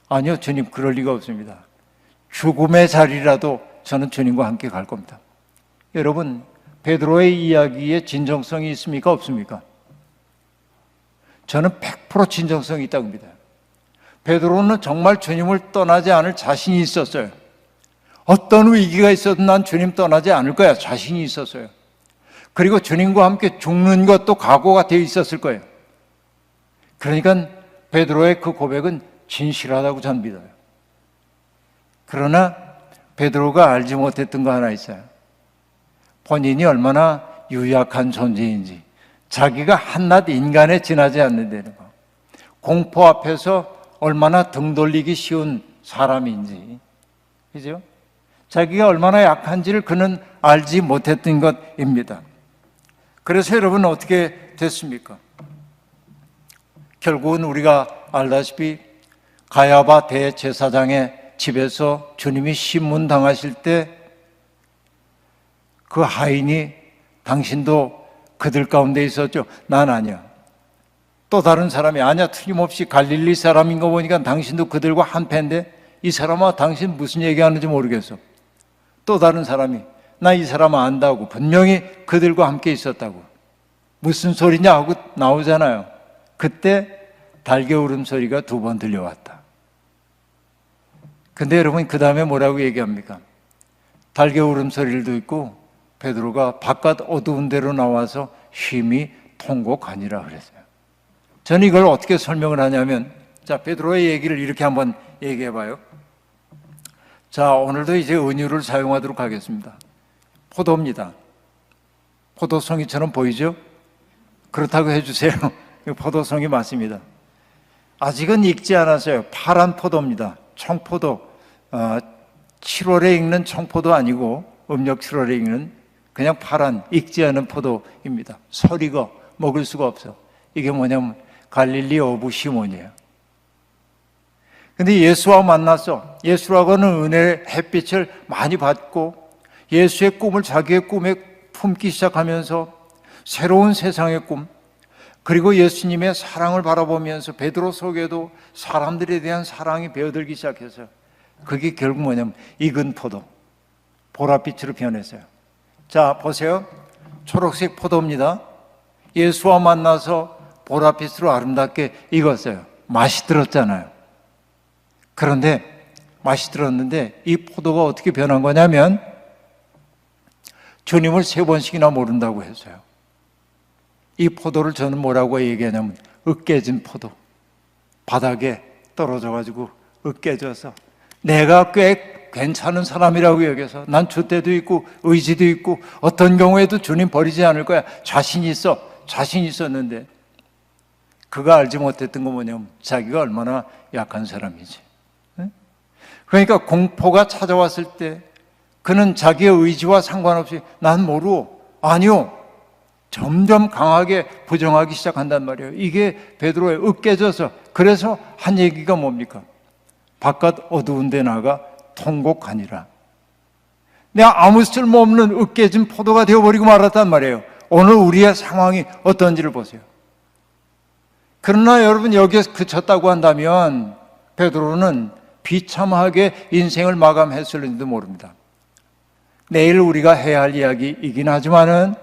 아니요, 주님, 그럴 리가 없습니다. 죽음의 자리라도 저는 주님과 함께 갈 겁니다. 여러분, 베드로의 이야기에 진정성이 있습니까? 없습니까? 저는 100% 진정성이 있다고 봅니다. 베드로는 정말 주님을 떠나지 않을 자신이 있었어요. 어떤 위기가 있어도 난 주님 떠나지 않을 거야 자신이 있었어요. 그리고 주님과 함께 죽는 것도 각오가 되어 있었을 거예요. 그러니까 베드로의 그 고백은 진실하다고 저는 믿어요. 그러나 베드로가 알지 못했던 거 하나 있어요. 본인이 얼마나 유약한 존재인지, 자기가 한낱 인간에 지나지 않는다는 거, 공포 앞에서 얼마나 등 돌리기 쉬운 사람인지, 그죠? 자기가 얼마나 약한지를 그는 알지 못했던 것입니다. 그래서 여러분 어떻게 됐습니까? 결국은 우리가 알다시피 가야바 대제사장의 집에서 주님이 신문당하실 때 그 하인이 당신도 그들 가운데 있었죠? 난 아니야. 또 다른 사람이 아니야. 틀림없이 갈릴리 사람인 거 보니까 당신도 그들과 한패인데 이 사람아 당신 무슨 얘기하는지 모르겠어. 또 다른 사람이 나 이 사람 안다고 분명히 그들과 함께 있었다고. 무슨 소리냐 하고 나오잖아요. 그때 달개 울음소리가 2번 들려왔다. 근데 여러분 그 다음에 뭐라고 얘기합니까? 달개 울음소리를 듣고 베드로가 바깥 어두운 데로 나와서 심히 통곡하니라 그랬어요. 저는 이걸 어떻게 설명을 하냐면, 자, 베드로의 얘기를 이렇게 한번 얘기해 봐요. 자, 오늘도 이제 은유를 사용하도록 하겠습니다. 포도입니다. 포도송이처럼 보이죠? 그렇다고 해주세요. 포도송이 맞습니다. 아직은 익지 않았어요. 파란 포도입니다. 청포도. 7월에 익는 청포도 아니고 음력 7월에 익는 그냥 파란 익지 않은 포도입니다. 서리고 먹을 수가 없어. 이게 뭐냐면 갈릴리 어부 시몬이에요. 근데 예수와 만났어. 예수라고는 은혜의 햇빛을 많이 받고 예수의 꿈을 자기의 꿈에 품기 시작하면서 새로운 세상의 꿈, 그리고 예수님의 사랑을 바라보면서 베드로 속에도 사람들에 대한 사랑이 배어들기 시작했어요. 그게 결국 뭐냐면 익은 포도, 보랏빛으로 변했어요. 자, 보세요. 초록색 포도입니다. 예수와 만나서 보랏빛으로 아름답게 익었어요. 맛이 들었잖아요. 그런데 맛이 들었는데 이 포도가 어떻게 변한 거냐면 주님을 3번씩이나 모른다고 했어요. 이 포도를 저는 뭐라고 얘기하냐면 으깨진 포도. 바닥에 떨어져가지고 으깨져서 내가 꽤 괜찮은 사람이라고 여겨서 난 줏대도 있고 의지도 있고 어떤 경우에도 주님 버리지 않을 거야. 자신 있었는데 그가 알지 못했던 건 뭐냐면 자기가 얼마나 약한 사람이지. 그러니까 공포가 찾아왔을 때 그는 자기의 의지와 상관없이 난 모르고 아니요. 점점 강하게 부정하기 시작한단 말이에요. 이게 베드로에 으깨져서 그래서 한 얘기가 뭡니까? 바깥 어두운 데 나가 통곡하니라. 내가 아무 쓸모없는 으깨진 포도가 되어버리고 말았단 말이에요. 오늘 우리의 상황이 어떤지를 보세요. 그러나 여러분 여기에 그쳤다고 한다면 베드로는 비참하게 인생을 마감했을지도 모릅니다. 내일 우리가 해야 할 이야기이긴 하지만은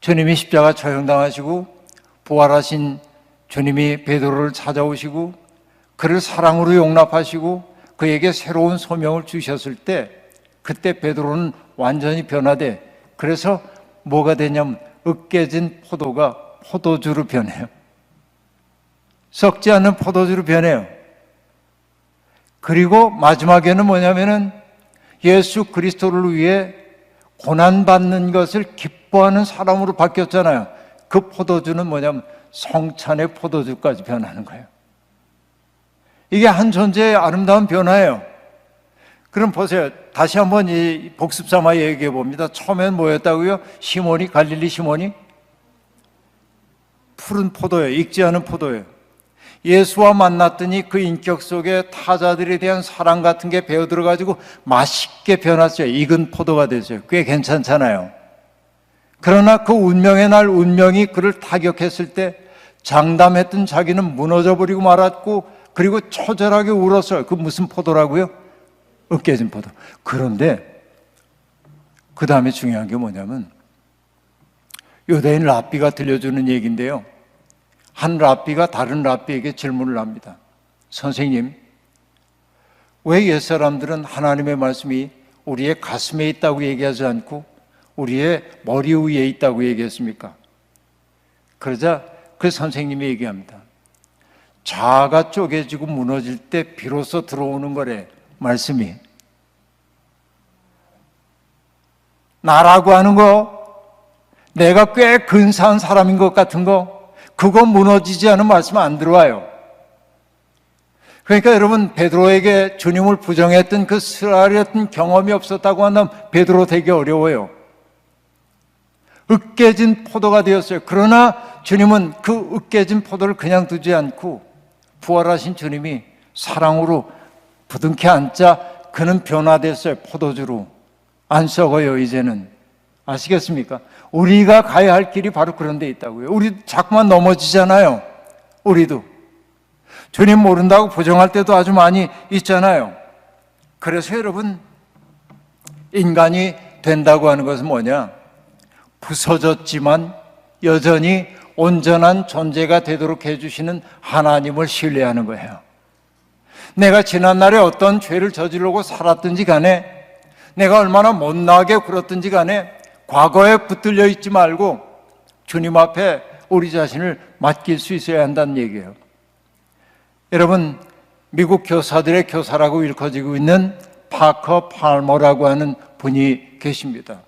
주님이 십자가 처형당하시고 부활하신 주님이 베드로를 찾아오시고 그를 사랑으로 용납하시고 그에게 새로운 소명을 주셨을 때 그때 베드로는 완전히 변화돼. 그래서 뭐가 되냐면 으깨진 포도가 포도주로 변해요. 썩지 않는 포도주로 변해요. 그리고 마지막에는 뭐냐면은 예수 그리스도를 위해 고난받는 것을 기뻐하는 사람으로 바뀌었잖아요. 그 포도주는 뭐냐면 성찬의 포도주까지 변하는 거예요. 이게 한 존재의 아름다운 변화예요. 그럼 보세요. 다시 한번 이 복습 삼아 얘기해 봅니다. 처음엔 뭐였다고요? 시몬이, 갈릴리 시몬이? 푸른 포도예요. 익지 않은 포도예요. 예수와 만났더니 그 인격 속에 타자들에 대한 사랑 같은 게 배어들어가지고 맛있게 변했어요. 익은 포도가 됐어요. 꽤 괜찮잖아요. 그러나 그 운명의 날 운명이 그를 타격했을 때 장담했던 자기는 무너져버리고 말았고 그리고 처절하게 울었어요. 그 무슨 포도라고요? 으깨진 포도. 그런데 그 다음에 중요한 게 뭐냐면 유대인 랍비가 들려주는 얘기인데요. 한 랍비가 다른 랍비에게 질문을 합니다. 선생님, 왜 옛사람들은 하나님의 말씀이 우리의 가슴에 있다고 얘기하지 않고 우리의 머리 위에 있다고 얘기했습니까? 그러자 그 선생님이 얘기합니다. 자아가 쪼개지고 무너질 때 비로소 들어오는 거래, 말씀이. 나라고 하는 거, 내가 꽤 근사한 사람인 것 같은 거, 그거 무너지지 않은 말씀 안 들어와요. 그러니까 여러분, 베드로에게 주님을 부정했던 그 쓰라렸던 경험이 없었다고 한다면 베드로 되게 어려워요. 으깨진 포도가 되었어요. 그러나 주님은 그 으깨진 포도를 그냥 두지 않고 부활하신 주님이 사랑으로 부둥켜 앉자 그는 변화됐어요. 포도주로. 안 썩어요, 이제는. 아시겠습니까? 우리가 가야 할 길이 바로 그런 데 있다고요. 우리 자꾸만 넘어지잖아요. 우리도. 주님 모른다고 부정할 때도 아주 많이 있잖아요. 그래서 여러분, 인간이 된다고 하는 것은 뭐냐? 부서졌지만 여전히 온전한 존재가 되도록 해주시는 하나님을 신뢰하는 거예요. 내가 지난날에 어떤 죄를 저지르고 살았든지 간에, 내가 얼마나 못나게 굴었든지 간에 과거에 붙들려 있지 말고 주님 앞에 우리 자신을 맡길 수 있어야 한다는 얘기예요. 여러분, 미국 교사들의 교사라고 일컬어지고 있는 파커 팔머라고 하는 분이 계십니다.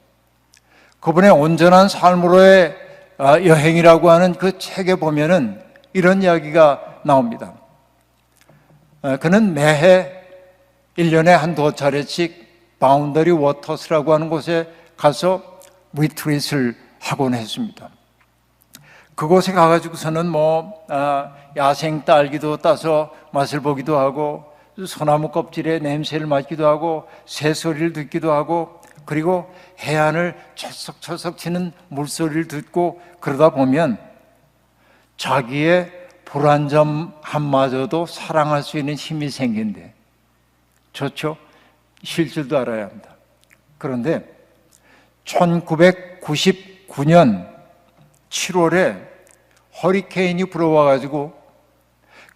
그분의 온전한 삶으로의 여행이라고 하는 그 책에 보면은 이런 이야기가 나옵니다. 그는 매해 1년에 한두 차례씩 바운더리 워터스라고 하는 곳에 가서 리트릿을 하곤 했습니다. 그곳에 가가지고서는 야생 딸기도 따서 맛을 보기도 하고, 소나무 껍질에 냄새를 맡기도 하고, 새소리를 듣기도 하고, 그리고 해안을 철썩철썩 치는 물소리를 듣고, 그러다 보면 자기의 불안점 한마저도 사랑할 수 있는 힘이 생긴대. 좋죠? 쉴 줄도 알아야 합니다. 그런데 1999년 7월에 허리케인이 불어와가지고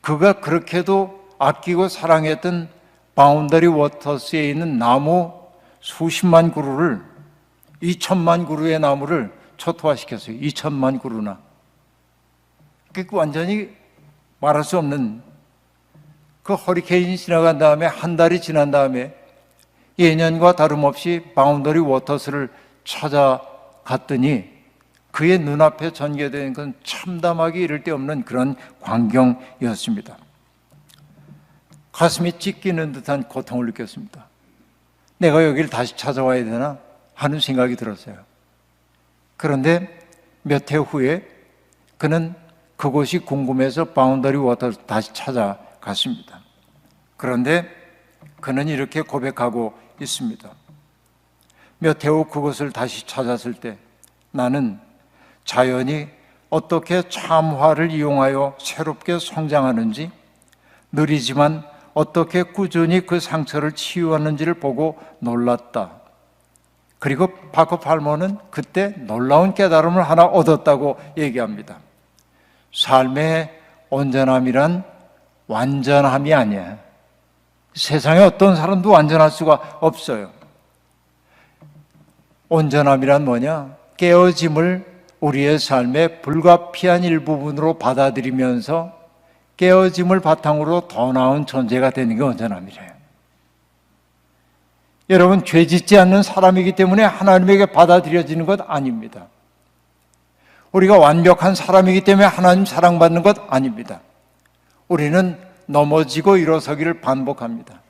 그가 그렇게도 아끼고 사랑했던 바운더리 워터스에 있는 나무 수십만 그루를, 2천만 그루의 나무를 초토화시켰어요. 2천만 그루나. 그 완전히 말할 수 없는, 그 허리케인이 지나간 다음에 한 달이 지난 다음에 예년과 다름없이 바운더리 워터스를 찾아갔더니 그의 눈앞에 전개된 건 참담하기 이를 데 없는 그런 광경이었습니다. 가슴이 찢기는 듯한 고통을 느꼈습니다. 내가 여기를 다시 찾아와야 되나 하는 생각이 들었어요. 그런데 몇 해 후에 그는 그곳이 궁금해서 바운더리 워터를 다시 찾아갔습니다. 그런데 그는 이렇게 고백하고 있습니다. 몇 해 후 그곳을 다시 찾았을 때 나는 자연이 어떻게 참화를 이용하여 새롭게 성장하는지, 느리지만 어떻게 꾸준히 그 상처를 치유하는지를 보고 놀랐다. 그리고 파커 팔머는 그때 놀라운 깨달음을 하나 얻었다고 얘기합니다. 삶의 온전함이란 완전함이 아니야. 세상에 어떤 사람도 완전할 수가 없어요. 온전함이란 뭐냐? 깨어짐을 우리의 삶의 불가피한 일부분으로 받아들이면서 깨어짐을 바탕으로 더 나은 존재가 되는 게 온전함이래요. 여러분, 죄 짓지 않는 사람이기 때문에 하나님에게 받아들여지는 것 아닙니다. 우리가 완벽한 사람이기 때문에 하나님 사랑받는 것 아닙니다. 우리는 넘어지고 일어서기를 반복합니다.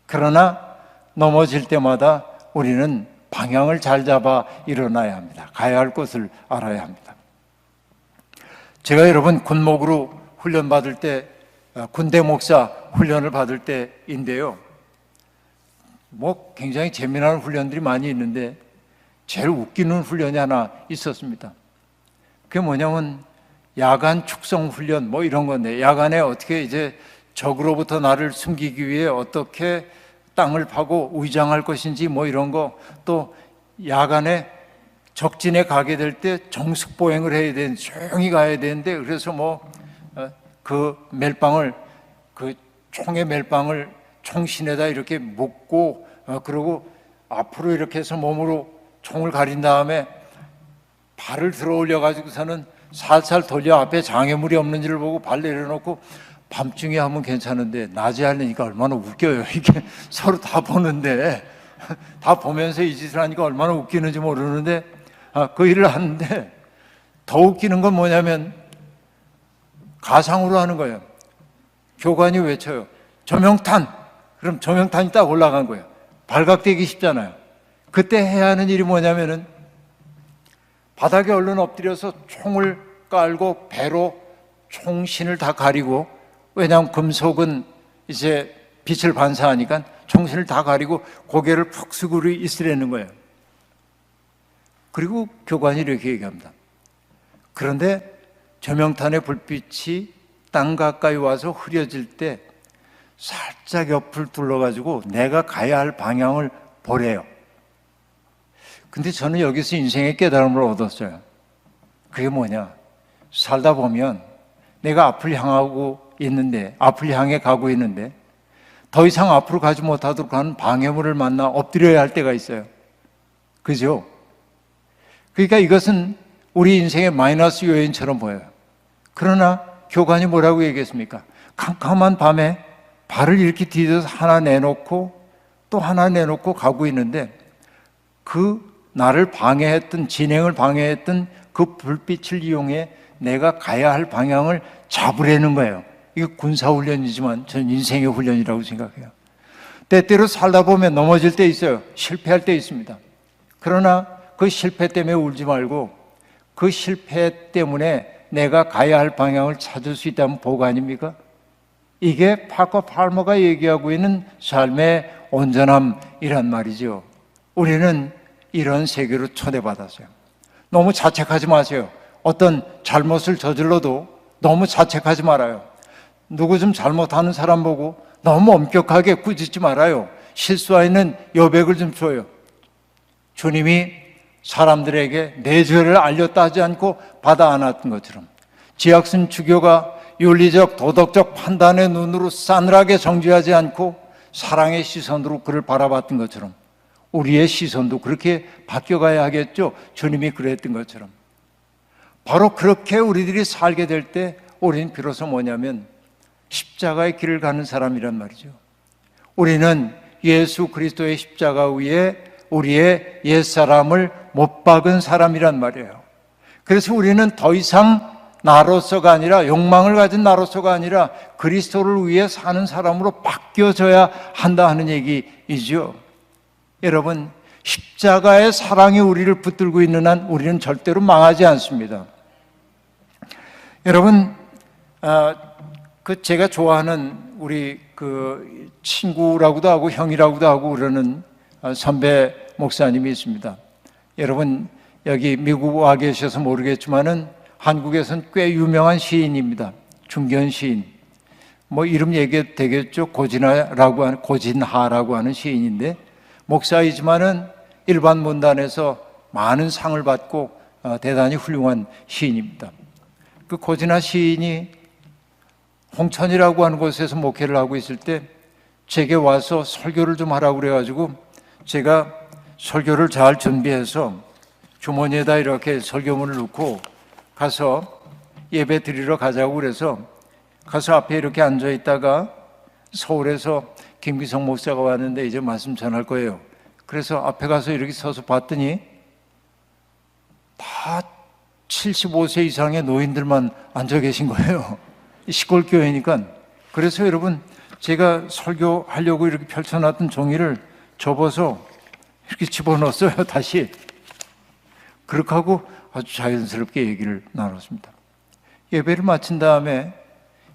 그러나 넘어질 때마다 우리는 방향을 잘 잡아 일어나야 합니다. 가야 할 곳을 알아야 합니다. 제가 여러분 군목으로 훈련 받을 때, 군대 목사 훈련을 받을 때인데요. 굉장히 재미난 훈련들이 많이 있는데 제일 웃기는 훈련이 하나 있었습니다. 그게 뭐냐면 야간 축성 훈련 이런 건데, 야간에 어떻게 이제 적으로부터 나를 숨기기 위해 어떻게 땅을 파고 위장할 것인지 뭐 이런 거, 또 야간에 적진에 가게 될 때 정숙 보행을 해야 되는데 조용히 가야 되는데, 그래서 그 멜빵을, 그 총의 멜빵을 총신에다 이렇게 묶고 그리고 앞으로 이렇게 해서 몸으로 총을 가린 다음에 발을 들어 올려 가지고서는 살살 돌려 앞에 장애물이 없는지를 보고 발 내려놓고, 밤중에 하면 괜찮은데 낮에 하려니까 얼마나 웃겨요. 이게 서로 다 보는데, 다 보면서 이 짓을 하니까 얼마나 웃기는지 모르는데, 그 일을 하는데 더 웃기는 건 뭐냐면 가상으로 하는 거예요. 교관이 외쳐요. 조명탄! 그럼 조명탄이 딱 올라간 거예요. 발각되기 쉽잖아요. 그때 해야 하는 일이 뭐냐면은 바닥에 얼른 엎드려서 총을 깔고 배로 총신을 다 가리고, 왜냐하면 금속은 이제 빛을 반사하니까 총신을 다 가리고 고개를 푹 숙이고 있으라는 거예요. 그리고 교관이 이렇게 얘기합니다. 그런데 조명탄의 불빛이 땅 가까이 와서 흐려질 때 살짝 옆을 둘러가지고 내가 가야 할 방향을 보래요. 근데 저는 여기서 인생의 깨달음을 얻었어요. 그게 뭐냐? 살다 보면 내가 앞을 향하고 있는데, 앞을 향해 가고 있는데 더 이상 앞으로 가지 못하도록 하는 방해물을 만나 엎드려야 할 때가 있어요. 그죠? 그러니까 이것은 우리 인생의 마이너스 요인처럼 보여요. 그러나 교관이 뭐라고 얘기했습니까? 캄캄한 밤에 발을 이렇게 디뎌서 하나 내놓고 또 하나 내놓고 가고 있는데, 그 나를 방해했던, 진행을 방해했던 그 불빛을 이용해 내가 가야 할 방향을 잡으려는 거예요. 이게 군사훈련이지만 저는 인생의 훈련이라고 생각해요. 때때로 살다 보면 넘어질 때 있어요. 실패할 때 있습니다. 그러나 그 실패 때문에 울지 말고 그 실패 때문에 내가 가야 할 방향을 찾을 수 있다면 복 아닙니까? 이게 파커 팔머가 얘기하고 있는 삶의 온전함이란 말이죠. 우리는 이런 세계로 초대받았어요. 너무 자책하지 마세요. 어떤 잘못을 저질러도 너무 자책하지 말아요. 누구 좀 잘못하는 사람 보고 너무 엄격하게 꾸짖지 말아요. 실수하는 여백을 좀 줘요. 주님이 사람들에게 내 죄를 알렸다 하지 않고 받아 안았던 것처럼, 지약슨 주교가 윤리적 도덕적 판단의 눈으로 싸늘하게 정죄하지 않고 사랑의 시선으로 그를 바라봤던 것처럼 우리의 시선도 그렇게 바뀌어가야 하겠죠. 주님이 그랬던 것처럼. 바로 그렇게 우리들이 살게 될 때 우리는 비로소 뭐냐면 십자가의 길을 가는 사람이란 말이죠. 우리는 예수 그리스도의 십자가 위에 우리의 옛사람을 못 박은 사람이란 말이에요. 그래서 우리는 더 이상 나로서가 아니라, 욕망을 가진 나로서가 아니라 그리스도를 위해 사는 사람으로 바뀌어져야 한다 하는 얘기이죠. 여러분, 십자가의 사랑이 우리를 붙들고 있는 한 우리는 절대로 망하지 않습니다. 여러분, 제가 좋아하는 우리 그 친구라고도 하고 형이라고도 하고 그러는 선배 목사님이 있습니다. 여러분, 여기 미국 와 계셔서 모르겠지만은 한국에서는 꽤 유명한 시인입니다. 중견 시인. 뭐 이름 얘기해도 되겠죠. 고진하라고 하는 시인인데, 목사이지만은 일반 문단에서 많은 상을 받고 대단히 훌륭한 시인입니다. 그 고진하 시인이 홍천이라고 하는 곳에서 목회를 하고 있을 때 제게 와서 설교를 좀 하라고 그래가지고 제가 설교를 잘 준비해서 주머니에다 이렇게 설교문을 넣고 가서 예배 드리러 가자고 그래서 가서 앞에 이렇게 앉아 있다가 서울에서 김기성 목사가 왔는데 이제 말씀 전할 거예요. 그래서 앞에 가서 이렇게 서서 봤더니 다 75세 이상의 노인들만 앉아 계신 거예요. 시골 교회니까. 그래서 여러분, 제가 설교하려고 이렇게 펼쳐놨던 종이를 접어서 이렇게 집어넣었어요. 다시. 그렇게 하고 아주 자연스럽게 얘기를 나눴습니다. 예배를 마친 다음에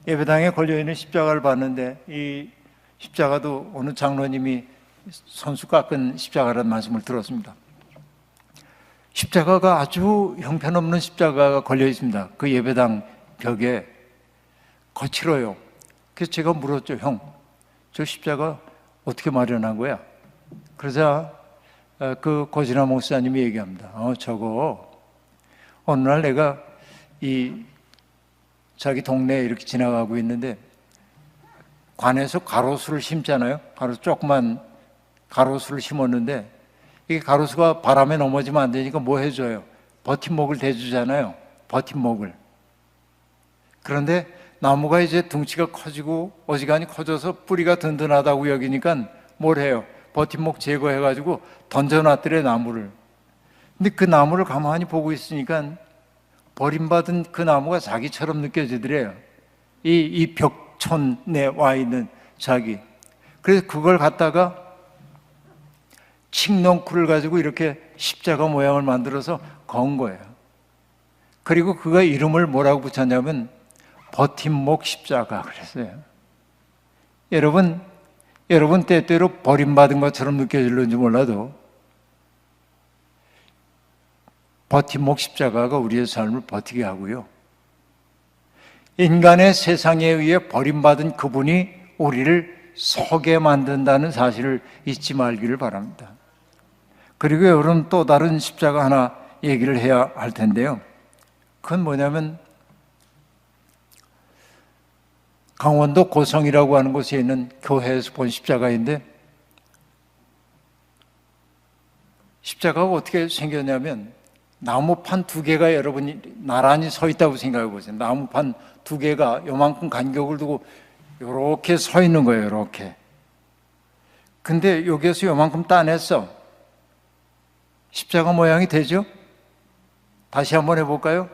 예배당에 걸려있는 십자가를 봤는데, 이 십자가도 어느 장로님이 손수 깎은 십자가라는 말씀을 들었습니다. 십자가가 아주 형편없는 십자가가 걸려 있습니다. 그 예배당 벽에 거칠어요. 그래서 제가 물었죠. 형, 저 십자가 어떻게 마련한 거야? 그러자 그 고진아 목사님이 얘기합니다. 저거 어느 날 내가 이 자기 동네에 이렇게 지나가고 있는데 관에서 가로수를 심잖아요. 조그만 가로수를 심었는데 이게 가로수가 바람에 넘어지면 안 되니까 뭐 해줘요? 버팀목을 대주잖아요. 버팀목을. 그런데 나무가 이제 둥치가 커지고 어지간히 커져서 뿌리가 든든하다고 여기니까 뭘 해요? 버팀목 제거해가지고 던져놨더래, 나무를. 근데 그 나무를 가만히 보고 있으니까 버림받은 그 나무가 자기처럼 느껴지더래요. 이 벽촌에 와 있는 자기. 그래서 그걸 갖다가 칡넝쿨을 가지고 이렇게 십자가 모양을 만들어서 건 거예요. 그리고 그가 이름을 뭐라고 붙였냐면 버팀목 십자가 그랬어요. 여러분 때때로 버림받은 것처럼 느껴질는지 몰라도 버팀목 십자가가 우리의 삶을 버티게 하고요. 인간의 세상에 의해 버림받은 그분이 우리를 서게 만든다는 사실을 잊지 말기를 바랍니다. 그리고 여러분 또 다른 십자가 하나 얘기를 해야 할 텐데요. 그건 뭐냐면 강원도 고성이라고 하는 곳에 있는 교회에서 본 십자가인데 십자가가 어떻게 생겼냐면 나무판 두 개가 여러분이 나란히 서 있다고 생각해 보세요. 나무판 두 개가 요만큼 간격을 두고 이렇게 서 있는 거예요. 이렇게. 근데 여기에서 요만큼 따냈어. 십자가 모양이 되죠? 다시 한번 해볼까요?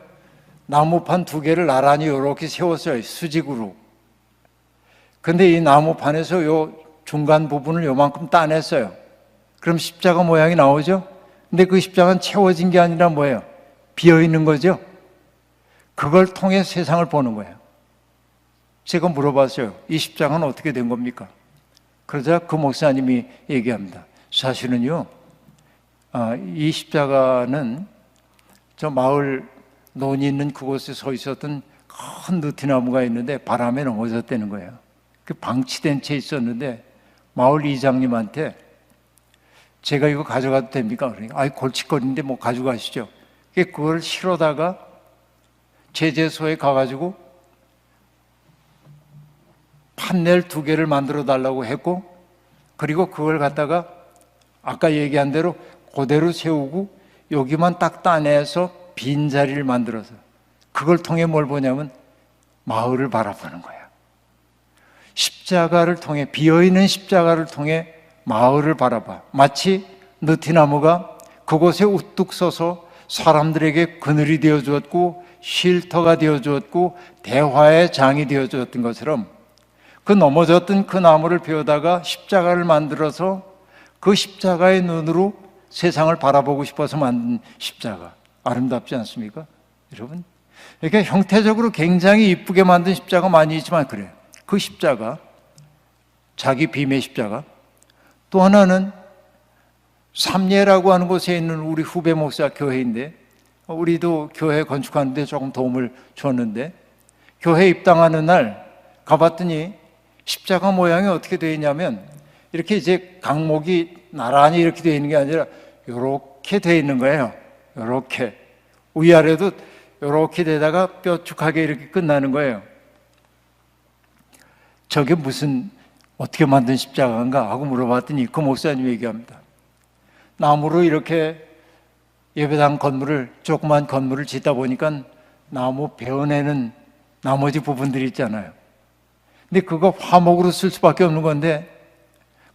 나무판 두 개를 나란히 이렇게 세웠어요. 수직으로. 근데 이 나무판에서 요 중간 부분을 요만큼 따냈어요. 그럼 십자가 모양이 나오죠? 근데 그 십자가는 채워진 게 아니라 뭐예요? 비어 있는 거죠? 그걸 통해 세상을 보는 거예요. 제가 물어봤어요. 이 십자가는 어떻게 된 겁니까? 그러자 그 목사님이 얘기합니다. 사실은요, 이 십자가는 저 마을 논이 있는 그곳에 서 있었던 큰 느티나무가 있는데 바람에 넘어졌다는 거예요. 그 방치된 채 있었는데 마을 이장님한테 제가 이거 가져가도 됩니까? 그러니까 골칫거리인데 뭐 가져가시죠. 그걸 실어다가 제재소에 가가지고 판넬 두 개를 만들어 달라고 했고, 그리고 그걸 갖다가 아까 얘기한 대로 그대로 세우고 여기만 딱 따내서 빈자리를 만들어서 그걸 통해 뭘 보냐면 마을을 바라보는 거야. 십자가를 통해, 비어있는 십자가를 통해 마을을 바라봐. 마치 느티나무가 그곳에 우뚝 서서 사람들에게 그늘이 되어 주었고 쉴터가 되어 주었고 대화의 장이 되어 주었던 것처럼 그 넘어졌던 그 나무를 베어다가 십자가를 만들어서 그 십자가의 눈으로 세상을 바라보고 싶어서 만든 십자가. 아름답지 않습니까? 여러분, 이렇게 형태적으로 굉장히 이쁘게 만든 십자가 많이 있지만 그래요. 그 십자가, 자기 빔의 십자가. 또 하나는 삼례라고 하는 곳에 있는 우리 후배 목사 교회인데, 우리도 교회 건축하는 데 조금 도움을 줬는데, 교회 입당하는 날 가봤더니 십자가 모양이 어떻게 되어 있냐면 이렇게 이제 강목이 나란히 이렇게 되어 있는 게 아니라 이렇게 되어 있는 거예요. 이렇게 위아래도 이렇게 되다가 뾰족하게 이렇게 끝나는 거예요. 저게 무슨 어떻게 만든 십자가인가 하고 물어봤더니 그 목사님이 얘기합니다. 나무로 이렇게 예배당 건물을, 조그만 건물을 짓다 보니까 나무 베어내는 나머지 부분들이 있잖아요. 근데 그거 화목으로 쓸 수밖에 없는 건데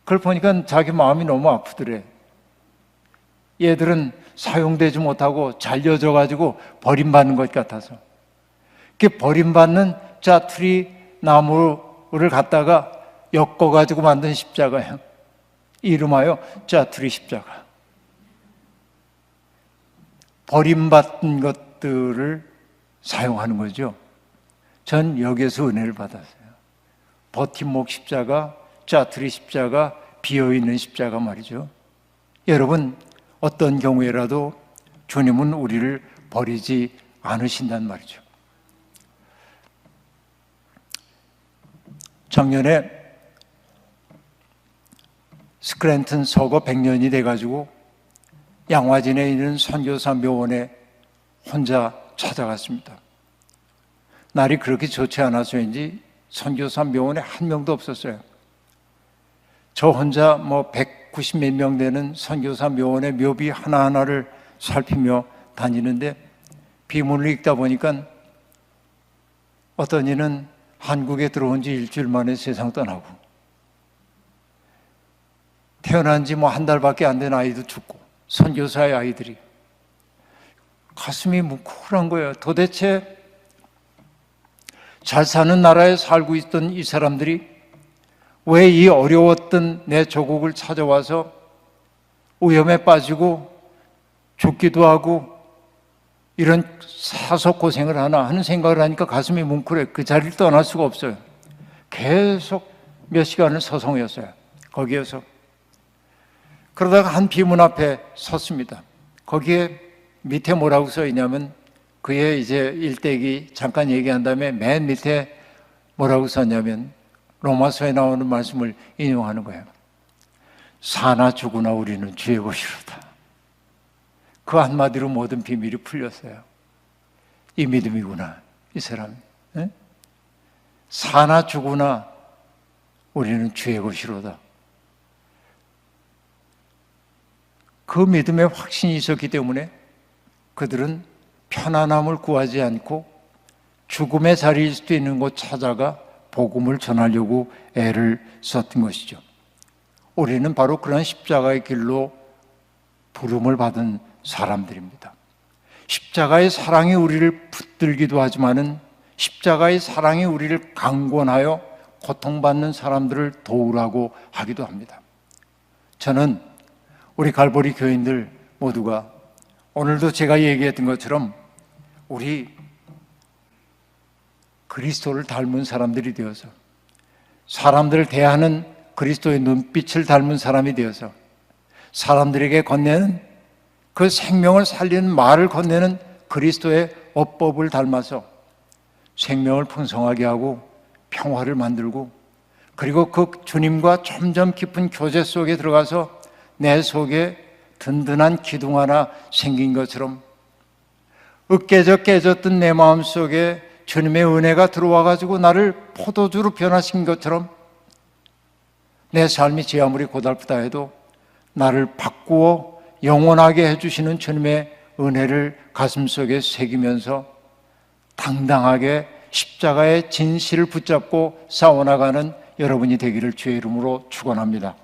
그걸 보니까 자기 마음이 너무 아프더래. 얘들은 사용되지 못하고 잘려져 가지고 버림받는 것 같아서. 그 버림받는 자투리 나무를 갖다가 엮어 가지고 만든 십자가예요. 이름하여 자투리 십자가. 버림받은 것들을 사용하는 거죠. 전 여기에서 은혜를 받았어요. 버팀목 십자가, 자투리 십자가, 비어있는 십자가 말이죠. 여러분, 어떤 경우에라도 주님은 우리를 버리지 않으신단 말이죠. 작년에 스크랜튼 서거 100년이 돼가지고 양화진에 있는 선교사 묘원에 혼자 찾아갔습니다. 날이 그렇게 좋지 않아서인지 선교사 묘원에 한 명도 없었어요. 저 혼자 190 몇 명 되는 선교사 묘원의 묘비 하나하나를 살피며 다니는데 비문을 읽다 보니까 어떤 이는 한국에 들어온 지 일주일 만에 세상 떠나고, 태어난 지 한 달밖에 안 된 아이도 죽고, 선교사의 아이들이. 가슴이 뭉클한 거예요. 도대체 잘 사는 나라에 살고 있던 이 사람들이 왜 이 어려웠던 내 조국을 찾아와서 오염에 빠지고 죽기도 하고 이런 사서 고생을 하나 하는 생각을 하니까 가슴이 뭉클해. 그 자리를 떠날 수가 없어요. 계속 몇 시간을 서성였어요. 거기에서. 그러다가 한 비문 앞에 섰습니다. 거기에 밑에 뭐라고 써 있냐면, 그의 이제 일대기 잠깐 얘기한 다음에 맨 밑에 뭐라고 썼냐면, 로마서에 나오는 말씀을 인용하는 거예요. 사나 죽으나 우리는 주의 것이로다. 그 한마디로 모든 비밀이 풀렸어요. 이 믿음이구나, 이 사람. 네? 사나 죽으나 우리는 주의 것이로다. 그 믿음에 확신이 있었기 때문에 그들은 편안함을 구하지 않고 죽음의 자리일 수도 있는 곳 찾아가 복음을 전하려고 애를 썼던 것이죠. 우리는 바로 그런 십자가의 길로 부름을 받은 사람들입니다. 십자가의 사랑이 우리를 붙들기도 하지만은 십자가의 사랑이 우리를 강권하여 고통받는 사람들을 도우라고 하기도 합니다. 저는 우리 갈보리 교인들 모두가 오늘도 제가 얘기했던 것처럼 우리 그리스도를 닮은 사람들이 되어서, 사람들을 대하는 그리스도의 눈빛을 닮은 사람이 되어서, 사람들에게 건네는 그 생명을 살리는 말을 건네는 그리스도의 어법을 닮아서 생명을 풍성하게 하고 평화를 만들고, 그리고 그 주님과 점점 깊은 교제 속에 들어가서 내 속에 든든한 기둥 하나 생긴 것처럼, 으깨져 깨졌던 내 마음 속에 주님의 은혜가 들어와 가지고 나를 포도주로 변화시킨 것처럼, 내 삶이 제 아무리 고달프다 해도 나를 바꾸어 영원하게 해주시는 주님의 은혜를 가슴속에 새기면서 당당하게 십자가의 진실을 붙잡고 싸워나가는 여러분이 되기를 주의 이름으로 축원합니다.